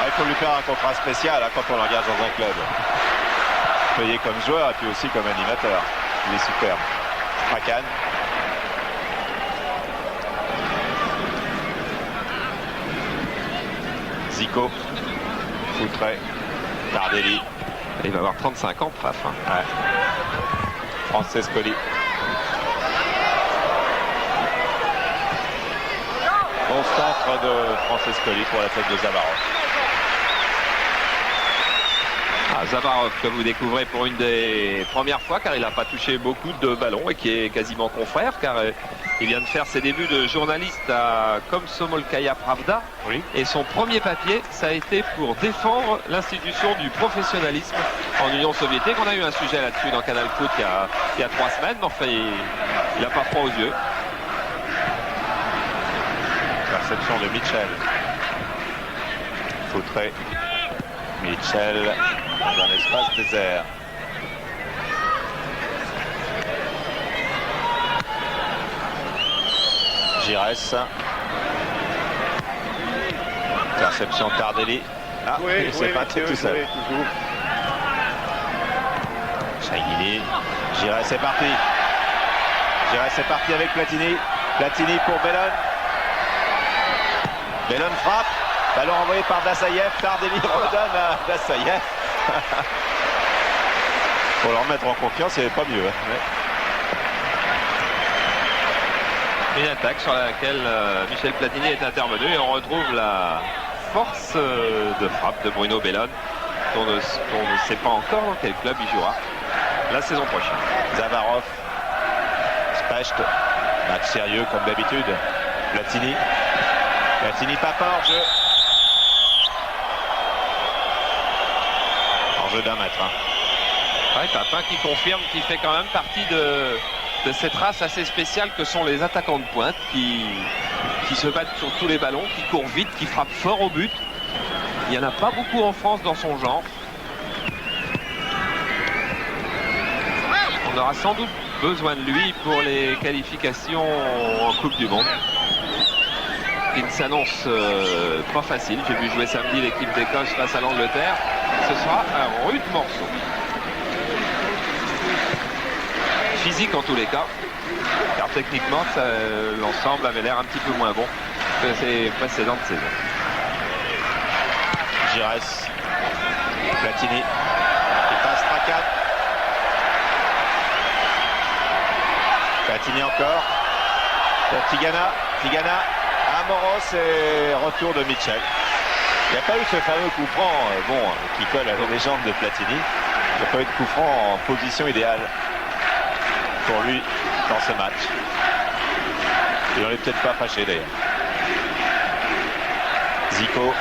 Il faut lui faire un contrat spécial quand on l'engage dans un club. Payé comme joueur et puis aussi comme animateur. Il est superbe. Strakan. Zico. Coutré. Tardelli. Il va avoir 35 ans, Pfaff. Ouais. Francescoli. Bon centre de Francescoli pour la tête de Zavarov. Zavarov que vous découvrez pour une des premières fois, car il n'a pas touché beaucoup de ballons et qui est quasiment confrère, car il vient de faire ses débuts de journaliste à Komsomolskaya Pravda. Oui. Et son premier papier, ça a été pour défendre l'institution du professionnalisme en Union soviétique. On a eu un sujet là-dessus dans Canal Foot il y a 3 semaines, mais enfin il n'a pas froid aux yeux. Perception de Mitchell. Foutré. Mitchell dans un espace désert. Giresse. Interception Tardelli. Ah, il s'est pas tout seul. Chaguini. Giresse est parti. Giresse est parti avec Platini. Platini pour Bellon. Bellon frappe. Ballon envoyé par Dassaïev. Tardelli redonne à Dassaïev. Pour le remettre en confiance, il n'y avait pas mieux. Hein. Une attaque sur laquelle Michel Platini est intervenu et on retrouve la force de frappe de Bruno Bellon, dont on ne sait pas encore dans quel club il jouera la saison prochaine. Zavarov. Specht. Match sérieux comme d'habitude. Platini. Platini, Papin en jeu. En jeu d'1 mètre. Hein. Ouais, Papin qui confirme qu'il fait quand même partie de cette race assez spéciale que sont les attaquants de pointe qui se battent sur tous les ballons, qui courent vite, qui frappent fort au but. Il n'y en a pas beaucoup en France dans son genre. On aura sans doute besoin de lui pour les qualifications en Coupe du Monde. Qui ne s'annonce pas facile. J'ai vu jouer samedi l'équipe d'Écosse face à l'Angleterre. Ce sera un rude morceau. Physique en tous les cas, car techniquement l'ensemble avait l'air un petit peu moins bon que ses précédentes saisons. Giresse. Platini. Il passe Strachan. Platini encore. Pour Tigana. Tigana. Amoros et retour de Mitchell. Il n'y a pas eu ce fameux coup franc qui colle à la légende de Platini. Il n'y a pas eu de coup franc en position idéale pour lui dans ce match. Il n'en est peut-être pas fâché d'ailleurs. Zico.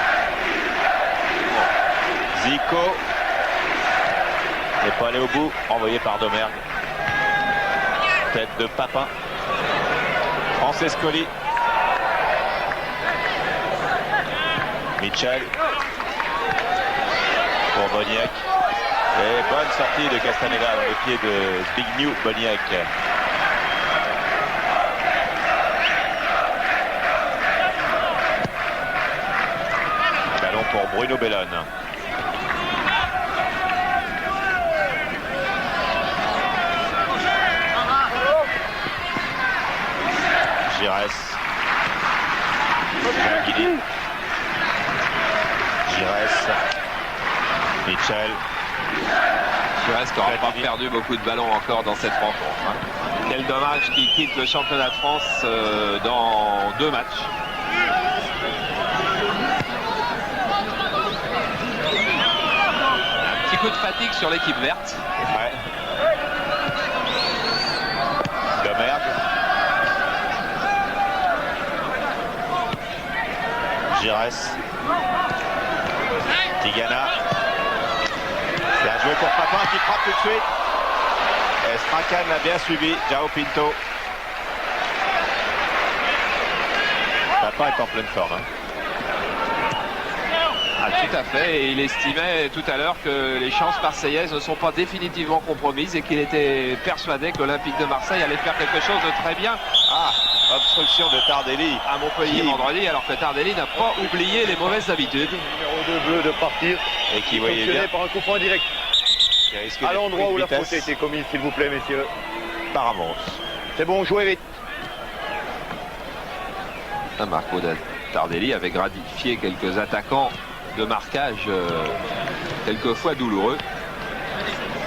Zico n'est pas allé au bout, envoyé par Domergue. Tête de Papin. Francescoli. Mitchell pour Boniek. Et bonne sortie de Castaneda dans le pied de Zbigniew Boniek. Ballon pour Bruno Bellon. Giresse. Guidi. Giresse. Mitchell. Giresse qui n'aura pas perdu beaucoup de ballons encore dans cette rencontre. Hein. Quel dommage qu'il quitte le championnat de France dans 2 matchs. Un petit coup de fatigue sur l'équipe verte. Ouais. Domergue. Giresse. Tigana. Bien joué pour Papin qui frappe tout de suite. Et Strachan l'a bien suivi. João Pinto. Papin est en pleine forme. Hein. Ah, tout à fait, et il estimait tout à l'heure que les chances marseillaises ne sont pas définitivement compromises et qu'il était persuadé que l'Olympique de Marseille allait faire quelque chose de très bien. Ah, obstruction de Tardelli à Montpellier vendredi, alors que Tardelli n'a pas oublié les mauvaises habitudes. Numéro 2 bleu de partir. Et qui voyait bien par un coup franc direct. À l'endroit où la faute a été commise, s'il vous plaît, messieurs. Par Amos. C'est bon, jouez vite. Marco Tardelli avait gratifié quelques attaquants de marquage quelquefois douloureux.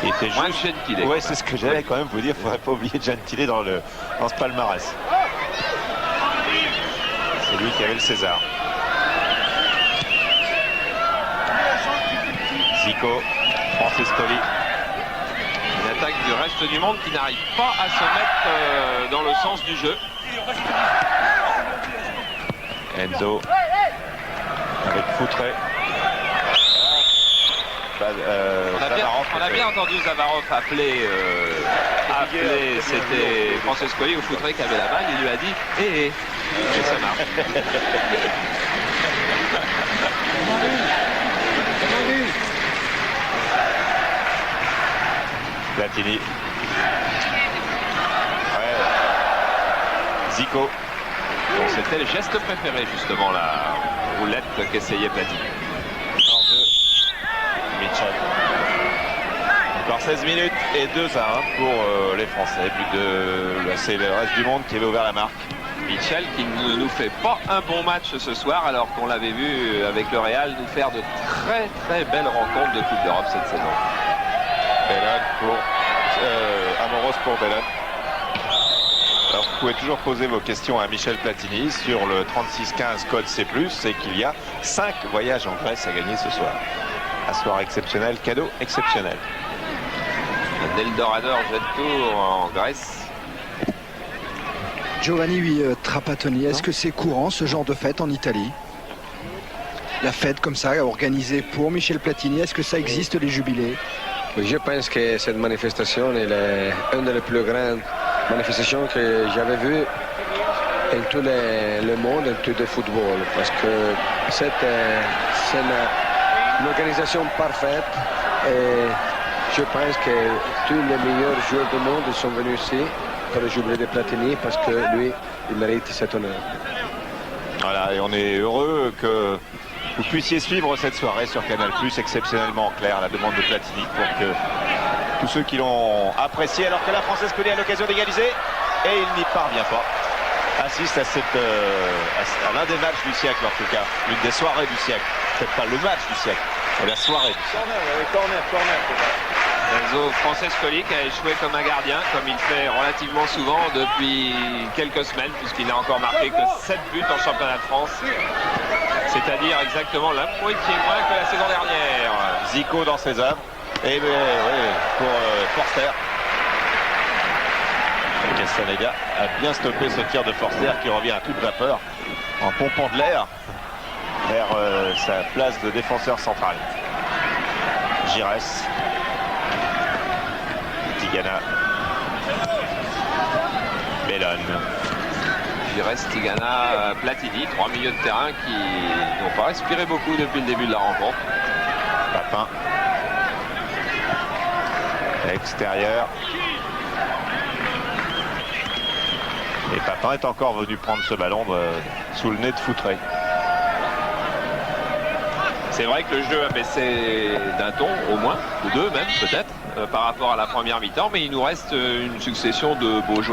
Il était Moins juste... Gentile. Ouais, c'est ce que j'allais quand même vous dire. Il ne faudrait pas oublier Gentile dans ce palmarès. C'est lui qui avait le César. Zico, Francescoli. Une attaque du reste du monde qui n'arrive pas à se mettre dans le sens du jeu. Enzo avec Foutré. On a bien entendu Zavarov appeler, c'était Francescoli ou Foutré qui avait la balle. Il lui a dit et ça marche. Platini. Ouais. Zico. Bon, c'était le geste préféré justement, la roulette qu'essayait Platini. Mitchell. Encore 16 minutes et 2-1 pour les Français. C'est le reste du monde qui avait ouvert la marque. Mitchell qui ne nous fait pas un bon match ce soir alors qu'on l'avait vu avec le Real nous faire de très très belles rencontres de Coupe d'Europe cette saison. Bellon pour Amoros pour Bellon. Alors vous pouvez toujours poser vos questions à Michel Platini sur le 3615 code C+, c'est qu'il y a 5 voyages en Grèce à gagner ce soir. Un soir exceptionnel, cadeau exceptionnel. Un Eldorado jet tour en Grèce. Giovanni Trapattoni, est-ce que c'est courant ce genre de fête en Italie? La fête comme ça, organisée pour Michel Platini, est-ce que ça existe les jubilés? Je pense que cette manifestation est une des plus grandes manifestations que j'avais vues dans tout le monde, dans tout le football, parce que c'est une organisation parfaite et je pense que tous les meilleurs joueurs du monde sont venus ici pour le jubilé de Platini parce que lui, il mérite cet honneur. Voilà, et on est heureux que vous puissiez suivre cette soirée sur Canal+, exceptionnellement clair, à la demande de Platini, pour que tous ceux qui l'ont apprécié, alors que la Francescoli a l'occasion d'égaliser, et il n'y parvient pas, assiste à l'un des matchs du siècle, en tout cas, l'une des soirées du siècle. Peut-être pas le match du siècle, mais la soirée du siècle. Corner. Enzo Francescoli qui a échoué comme un gardien, comme il fait relativement souvent depuis quelques semaines, puisqu'il n'a encore marqué que 7 buts en championnat de France. C'est-à-dire exactement la moitié moins que la saison dernière. Zico dans ses œuvres. Et pour Forster. Castaneda a bien stoppé ce tir de Forster qui revient à toute vapeur en pompant de l'air vers sa place de défenseur central. Giresse. Tigana. Bellon. Giresse, Tigana, Platini, 3 milieux de terrain qui n'ont pas respiré beaucoup depuis le début de la rencontre. Papin. Extérieur. Et Papin est encore venu prendre ce ballon sous le nez de Foutré. C'est vrai que le jeu a baissé d'un ton, au moins, ou deux même peut-être, par rapport à la première mi-temps, mais il nous reste une succession de beaux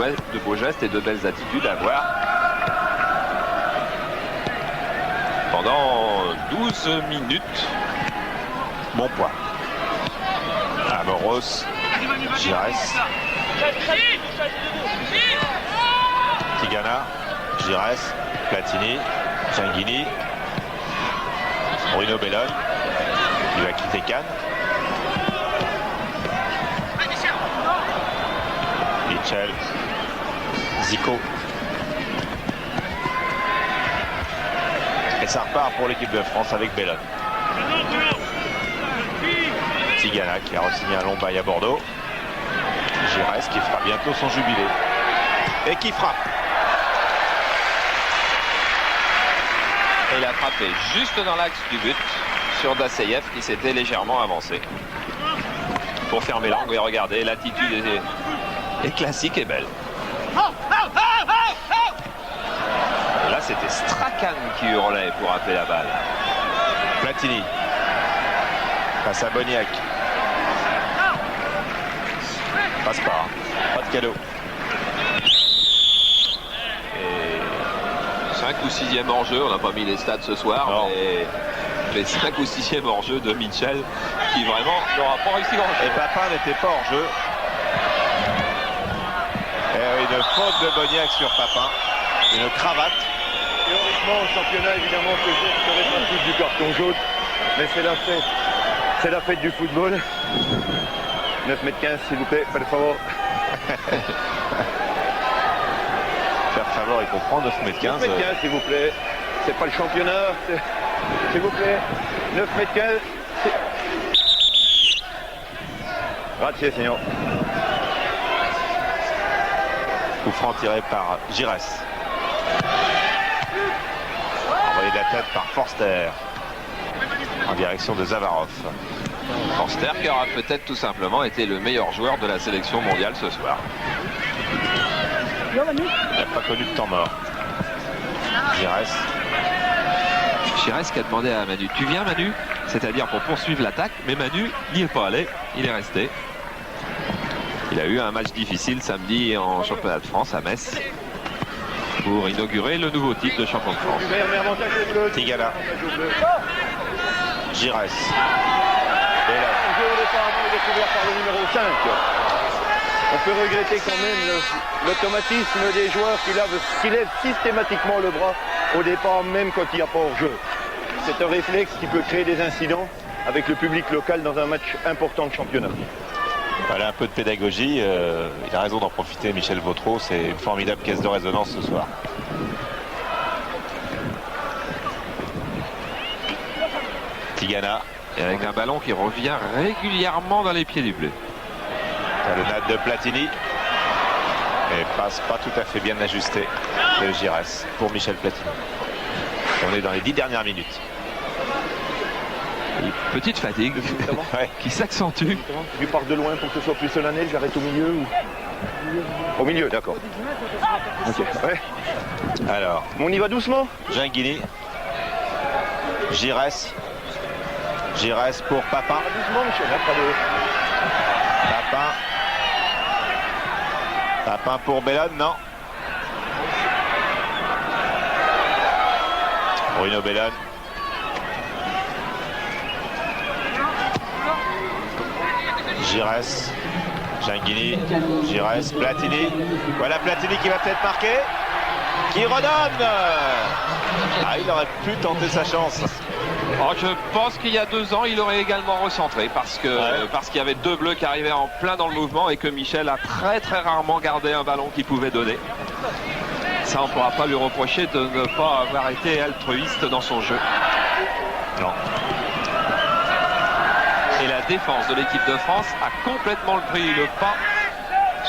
gestes et de belles attitudes à voir. Pendant 12 minutes. Bon point. Amoros. Giresse. Tigana. Giresse. Platini. Gianghini. Bruno Bellon. Il va quitter Cannes. Mitchell. Zico. Et ça repart pour l'équipe de France avec Bellon. Tigana qui a re-signé un long bail à Bordeaux. Giresse qui fera bientôt son jubilé. Et qui frappe. Et il a frappé juste dans l'axe du but sur Dasseyev qui s'était légèrement avancé. Pour fermer l'angle et regardez, l'attitude est classique et belle. Et là c'était Strachan qui hurlait pour appeler la balle. Platini. Face à Boniac. Passe pas. Pas de cadeau. Et 5 ou 6e en jeu, on n'a pas mis les stats ce soir, mais fait 5 ou 6e hors-jeu de Mitchell qui vraiment n'aura pas réussi grand-chose. Et Papin n'était pas hors-jeu. Et une faute de Boniac sur Papin. Une cravate. Théoriquement, au championnat, évidemment, que je serais principe du carton jaune. Mais c'est la fête. C'est la fête du football. 9,15 m, s'il vous plaît, per favor. Faire favor, il comprend 9,15 m. 9,15 m, s'il vous plaît. C'est pas le championnat. S'il vous plaît. 9,15 m. Grazie, signor. Coup franc tiré par Giresse. Envoyé de la tête par Forster. En direction de Zavarov. Forster qui aura peut-être tout simplement été le meilleur joueur de la sélection mondiale ce soir. Il n'a pas connu de temps mort. Giresse. Giresse qui a demandé à Manu, tu viens Manu? C'est-à-dire pour poursuivre l'attaque, mais Manu n'y est pas allé, il est resté. Il a eu un match difficile samedi en championnat de France à Metz pour inaugurer le nouveau titre de champion de France. Tigana. Giresse. Il est couvert par le numéro 5. On peut regretter quand même l'automatisme des joueurs qui lèvent systématiquement le bras au départ, même quand il n'y a pas hors-jeu. C'est un réflexe qui peut créer des incidents avec le public local dans un match important de championnat. Voilà un peu de pédagogie. Il a raison d'en profiter, Michel Vautreau. C'est une formidable caisse de résonance ce soir. Tigana. Et avec un ballon qui revient régulièrement dans les pieds du bleu. Talonnade de Platini. Et passe pas tout à fait bien ajusté de Giresse pour Michel Platini. On est dans les 10 dernières minutes. Et petite fatigue qui s'accentue. Je pars de loin pour que ce soit plus solennel, j'arrête au milieu ou... Au milieu, d'accord. Okay. Ouais. Alors, on y va doucement. Ginguini. Giresse. Giresse pour Papin. Doucement, Michel, pas de... Papin. Papin pour Bellone, non. Bruno Bellone. Giresse. Ginguini. Giresse. Platini. Voilà Platini qui va peut-être marquer. Qui redonne. Ah, il aurait pu tenter sa chance. Oh, je pense qu'il y a 2 ans, il aurait également recentré parce qu'il y avait 2 bleus qui arrivaient en plein dans le mouvement et que Michel a très rarement gardé un ballon qu'il pouvait donner. Ça, on ne pourra pas lui reprocher de ne pas avoir été altruiste dans son jeu. Non. Et la défense de l'équipe de France a complètement pris le pas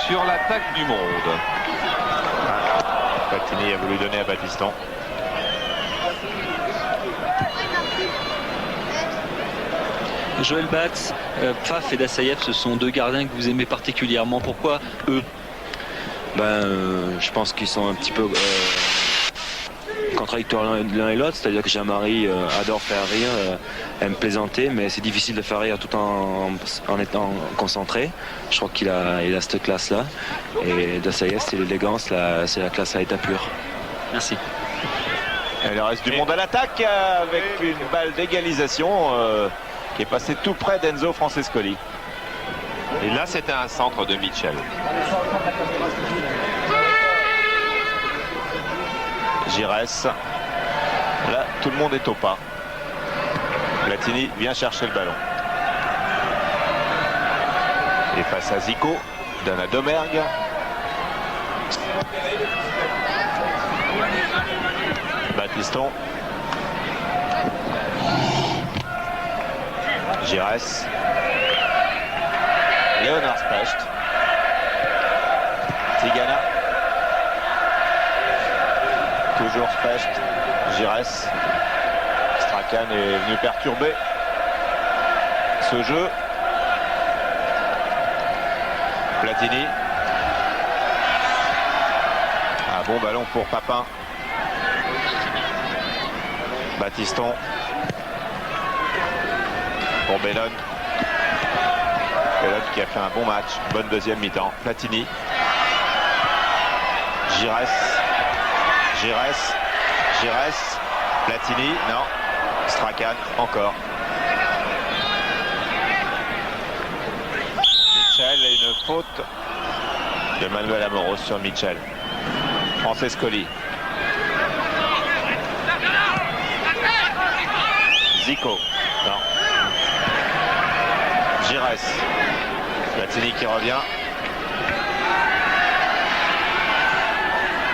sur l'attaque du monde. Platini a voulu donner à Battiston. Joël Batz, Pfaff et Dassaïev, ce sont 2 gardiens que vous aimez particulièrement. Pourquoi eux? Je pense qu'ils sont un petit peu contradictoires l'un et l'autre. C'est-à-dire que Jean-Marie adore faire rire, aime plaisanter, mais c'est difficile de faire rire tout en étant concentré. Je crois qu'il a cette classe-là. Et Dassaïev, c'est l'élégance, c'est la classe à l'état pur. Merci. Et le reste du monde à l'attaque avec une balle d'égalisation qui est passée tout près d'Enzo Francescoli. Et là, c'était un centre de Mitchell. Giresse. Là, tout le monde est au pas. Platini vient chercher le ballon. Et face à Zico, donne à Domergue. Battiston. Giresse. Léonard Specht. Tigana. Toujours Specht. Giresse. Strachan est venu perturber ce jeu. Platini. Un bon ballon pour Papin. Battiston. Pour Bellone. Bellone qui a fait un bon match. Bonne deuxième mi-temps. Platini. Giresse. Platini. Non. Strachan encore. Mitchell et une faute de Manuel Amoros sur Mitchell. Francescoli. Zico. Non. Gires. Platini qui revient.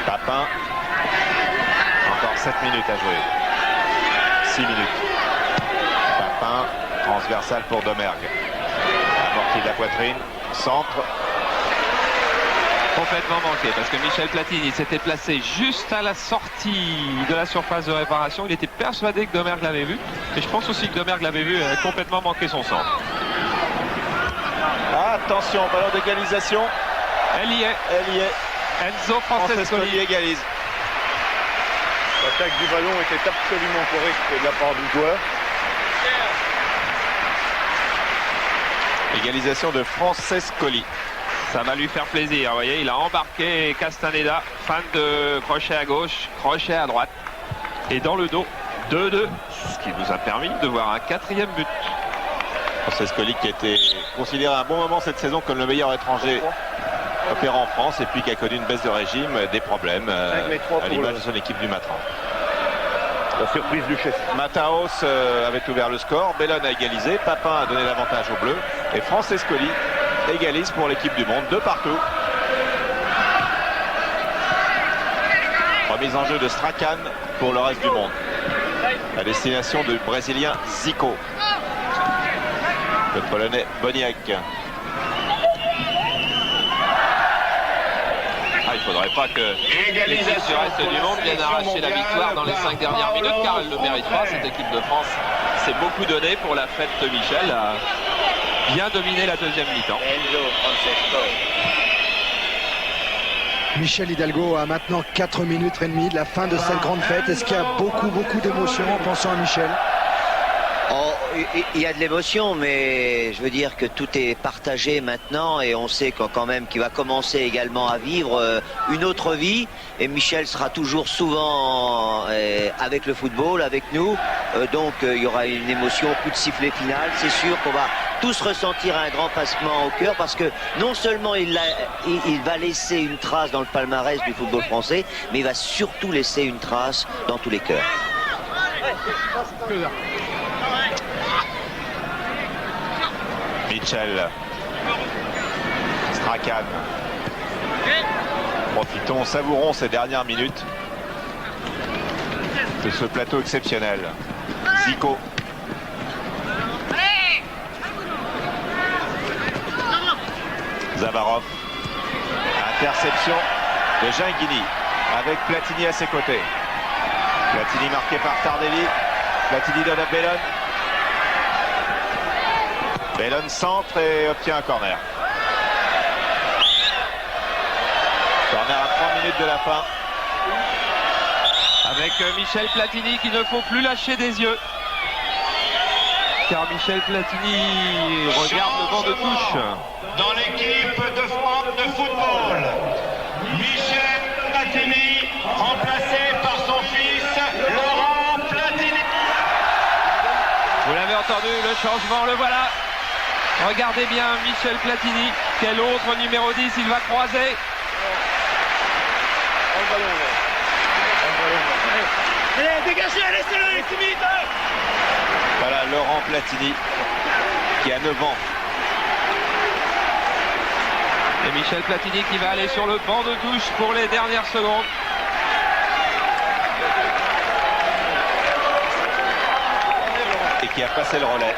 Papin. Encore 7 minutes à jouer. 6 minutes. Papin. Transversal pour Domergue. Amorti de la poitrine. Centre. Complètement manqué parce que Michel Platini s'était placé juste à la sortie de la surface de réparation. Il était persuadé que Domergue l'avait vu. Et je pense aussi que Domergue l'avait vu et a complètement manqué son centre. Attention, ballon d'égalisation. Elle y est. Elle y est. Enzo Francescoli égalise. L'attaque du ballon était absolument correcte de la part du joueur. Égalisation de Francescoli. Ça va lui faire plaisir. Vous voyez, il a embarqué Castaneda. Fin de crochet à gauche, crochet à droite. Et dans le dos, 2-2. Ce qui nous a permis de voir un 4e but. Francescoli qui a été considéré à un bon moment cette saison comme le meilleur étranger opérant en France et puis qui a connu une baisse de régime, des problèmes à l'image de son équipe du Matran. La surprise du chef. Mataos avait ouvert le score, Bellone a égalisé, Papin a donné l'avantage aux Bleus et Francescoli égalise pour l'équipe du monde, 2 partout. Remise en jeu de Strachan pour le reste du monde. À destination du Brésilien Zico. Le Polonais Boniek. Il ne faudrait pas que l'équipe du reste du monde vienne arracher la victoire dans les 5 dernières minutes car elle ne le mérite pas. Cette équipe de France s'est beaucoup donné pour la fête de Michel. A bien dominé la deuxième mi-temps. Michel Hidalgo a maintenant 4 minutes et demie de la fin de cette grande fête. Est-ce qu'il y a beaucoup d'émotions en pensant à Michel? Oh, il y a de l'émotion, mais je veux dire que tout est partagé maintenant et on sait quand même qu'il va commencer également à vivre une autre vie. Et Michel sera toujours souvent avec le football, avec nous. Donc il y aura une émotion, coup de sifflet final. C'est sûr qu'on va tous ressentir un grand passement au cœur parce que non seulement il va laisser une trace dans le palmarès du football français, mais il va surtout laisser une trace dans tous les cœurs. Mitchell. Strachan. Profitons, savourons ces dernières minutes de ce plateau exceptionnel. Zico. Zavarov. Interception de Ginguini avec Platini à ses côtés. Platini marqué par Tardelli. Platini donne à Bellone. Bellone centre et obtient un corner. Corner à 3 minutes de la fin. Avec Michel Platini qu'il ne faut plus lâcher des yeux. Car Michel Platini regarde le banc de touche. Dans l'équipe de France de football, Michel Platini, remplacé par son fils Laurent Platini. Vous l'avez entendu, le changement, le voilà. Regardez bien Michel Platini. Quel autre numéro 10 il va croiser? Allez, dégagez, laissez-le, les timides. Voilà Laurent Platini qui a 9 ans. Et Michel Platini qui va aller sur le banc de touche pour les dernières secondes. Et qui a passé le relais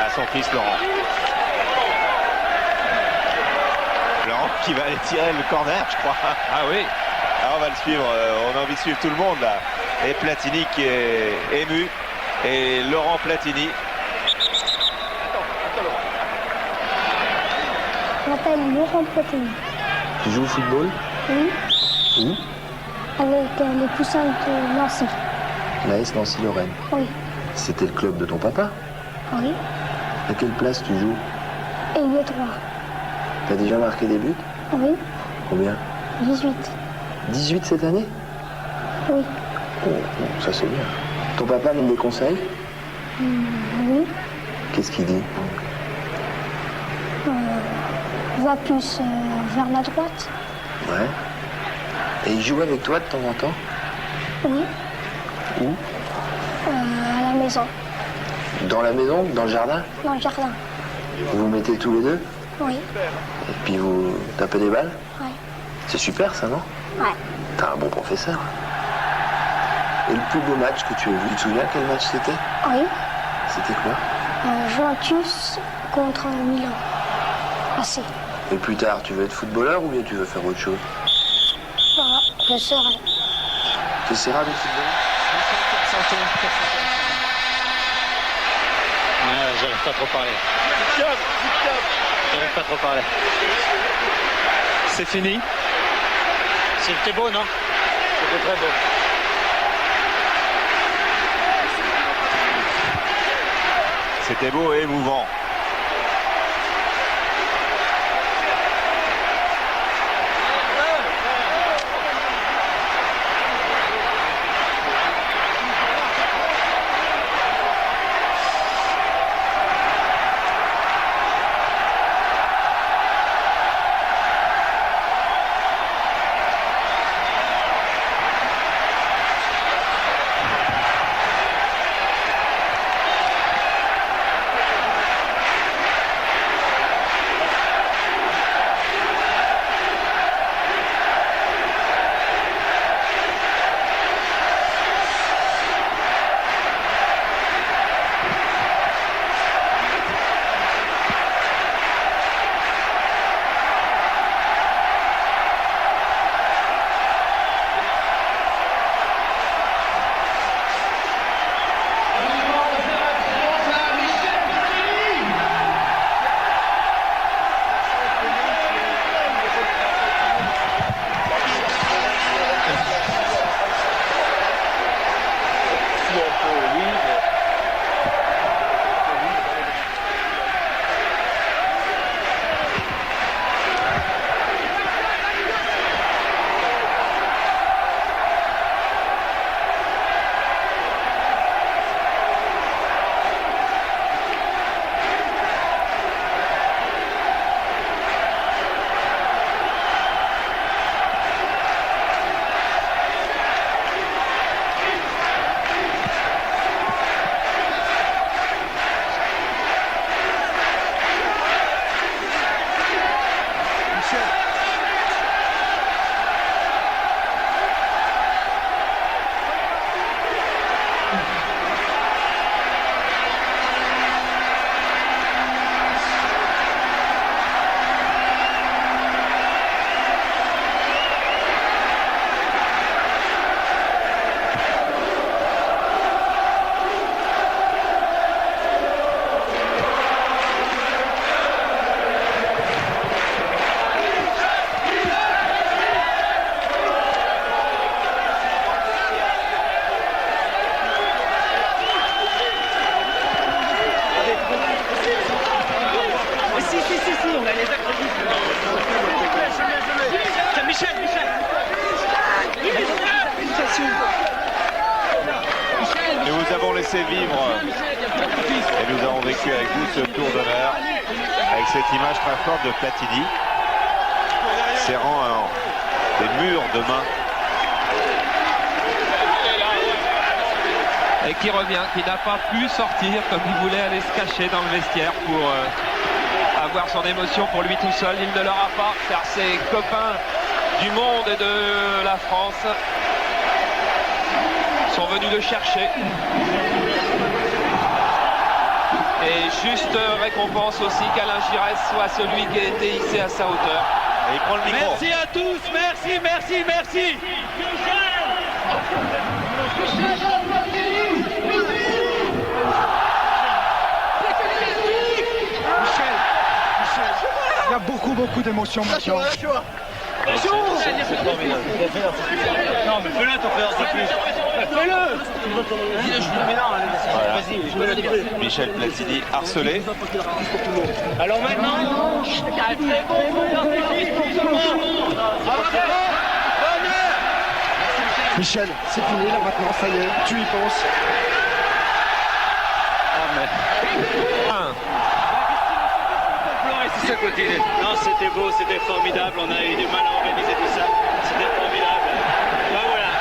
à son fils Laurent. Laurent qui va aller tirer le corner, je crois. Ah oui. Alors on va le suivre, on a envie de suivre tout le monde là. Et Platini qui est ému. Et Laurent Platini. Je m'appelle Laurent Platini. Tu joues au football? Oui. Où? Avec les poussins de Nancy. L'AS Nancy-Lorraine. Oui. C'était le club de ton papa? Oui. À quelle place tu joues? Et le 3. T'as déjà marqué des buts? Oui. Combien? 18. 18 cette année? Oui. Oh, ça c'est bien. Ton papa donne des conseils? Oui. Qu'est-ce qu'il dit? Va plus vers la droite. Ouais. Et il joue avec toi de temps en temps? Oui. Où? À la maison. Dans la maison? Dans le jardin? Dans le jardin. Vous vous mettez tous les deux? Oui. Et puis vous tapez des balles? Ouais. C'est super ça, non? Ouais. T'as un bon professeur. Et le plus beau match que tu as vu, tu te souviens quel match c'était? Oui. C'était quoi? Juventus contre Milan. Assez. Et plus tard, tu veux être footballeur ou bien tu veux faire autre chose? Voilà, je serai. Tu essaieras d'être footballeur? J'arrive pas à trop parler. J'arrive pas à trop parler. C'est fini. C'était beau, non? C'était très beau. C'était beau et émouvant. Nous avons laissé vivre et nous avons vécu avec vous ce tour d'honneur avec cette image très forte de Platini serrant des murs de main. Et qui revient, qui n'a pas pu sortir comme il voulait aller se cacher dans le vestiaire pour avoir son émotion pour lui tout seul. Il ne l'aura pas, car ses copains du monde et de la France sont venus le chercher. Et juste récompense aussi qu'Alain Giresse soit celui qui a été hissé à sa hauteur. Et il prend le micro. Merci à tous, merci, merci, merci. Il y a beaucoup d'émotions maintenant. C'est formidable. Non, mais fais-le, ton frère, c'est plus. Fais-le. Voilà. Michel Platini harcelé. Alors maintenant, Michel, c'est fini là maintenant, ça y est, tu y penses. continuer. Non, c'était beau, c'était formidable. On a eu du mal à organiser tout ça. C'était formidable. Ben voilà.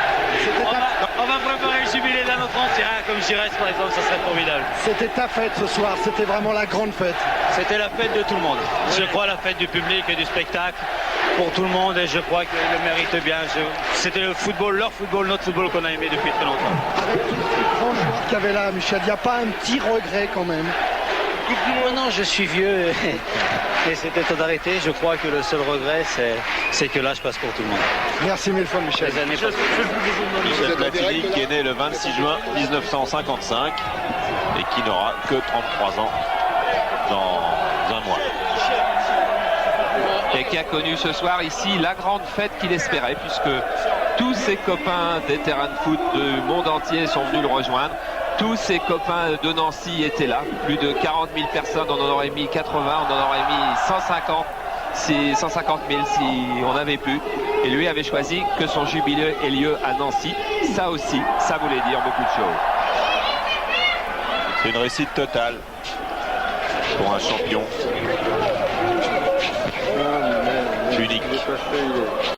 On va préparer le jubilé d'un autre ancien, comme Giresse par exemple, ça serait formidable. C'était ta fête ce soir, c'était vraiment la grande fête. C'était la fête de tout le monde. Je crois la fête du public et du spectacle pour tout le monde et je crois qu'ils le méritent bien. C'était le football, leur football, notre football qu'on a aimé depuis très longtemps. Avec tous ces grands joueurs qu'il y avait là, Michel, il n'y a pas un petit regret quand même? Non, je suis vieux et c'était temps d'arrêter. Je crois que le seul regret, c'est que l'âge passe pour tout le monde. Merci mille fois, Michel. Les années passent. Michel Platini qui est né le 26 juin 1955 et qui n'aura que 33 ans dans un mois. Et qui a connu ce soir ici la grande fête qu'il espérait, puisque tous ses copains des terrains de foot du monde entier sont venus le rejoindre. Tous ses copains de Nancy étaient là, plus de 40 000 personnes, on en aurait mis 80, on en aurait mis 150 000 si on avait pu. Et lui avait choisi que son jubilé ait lieu à Nancy. Ça aussi, ça voulait dire beaucoup de choses. C'est une réussite totale pour un champion unique.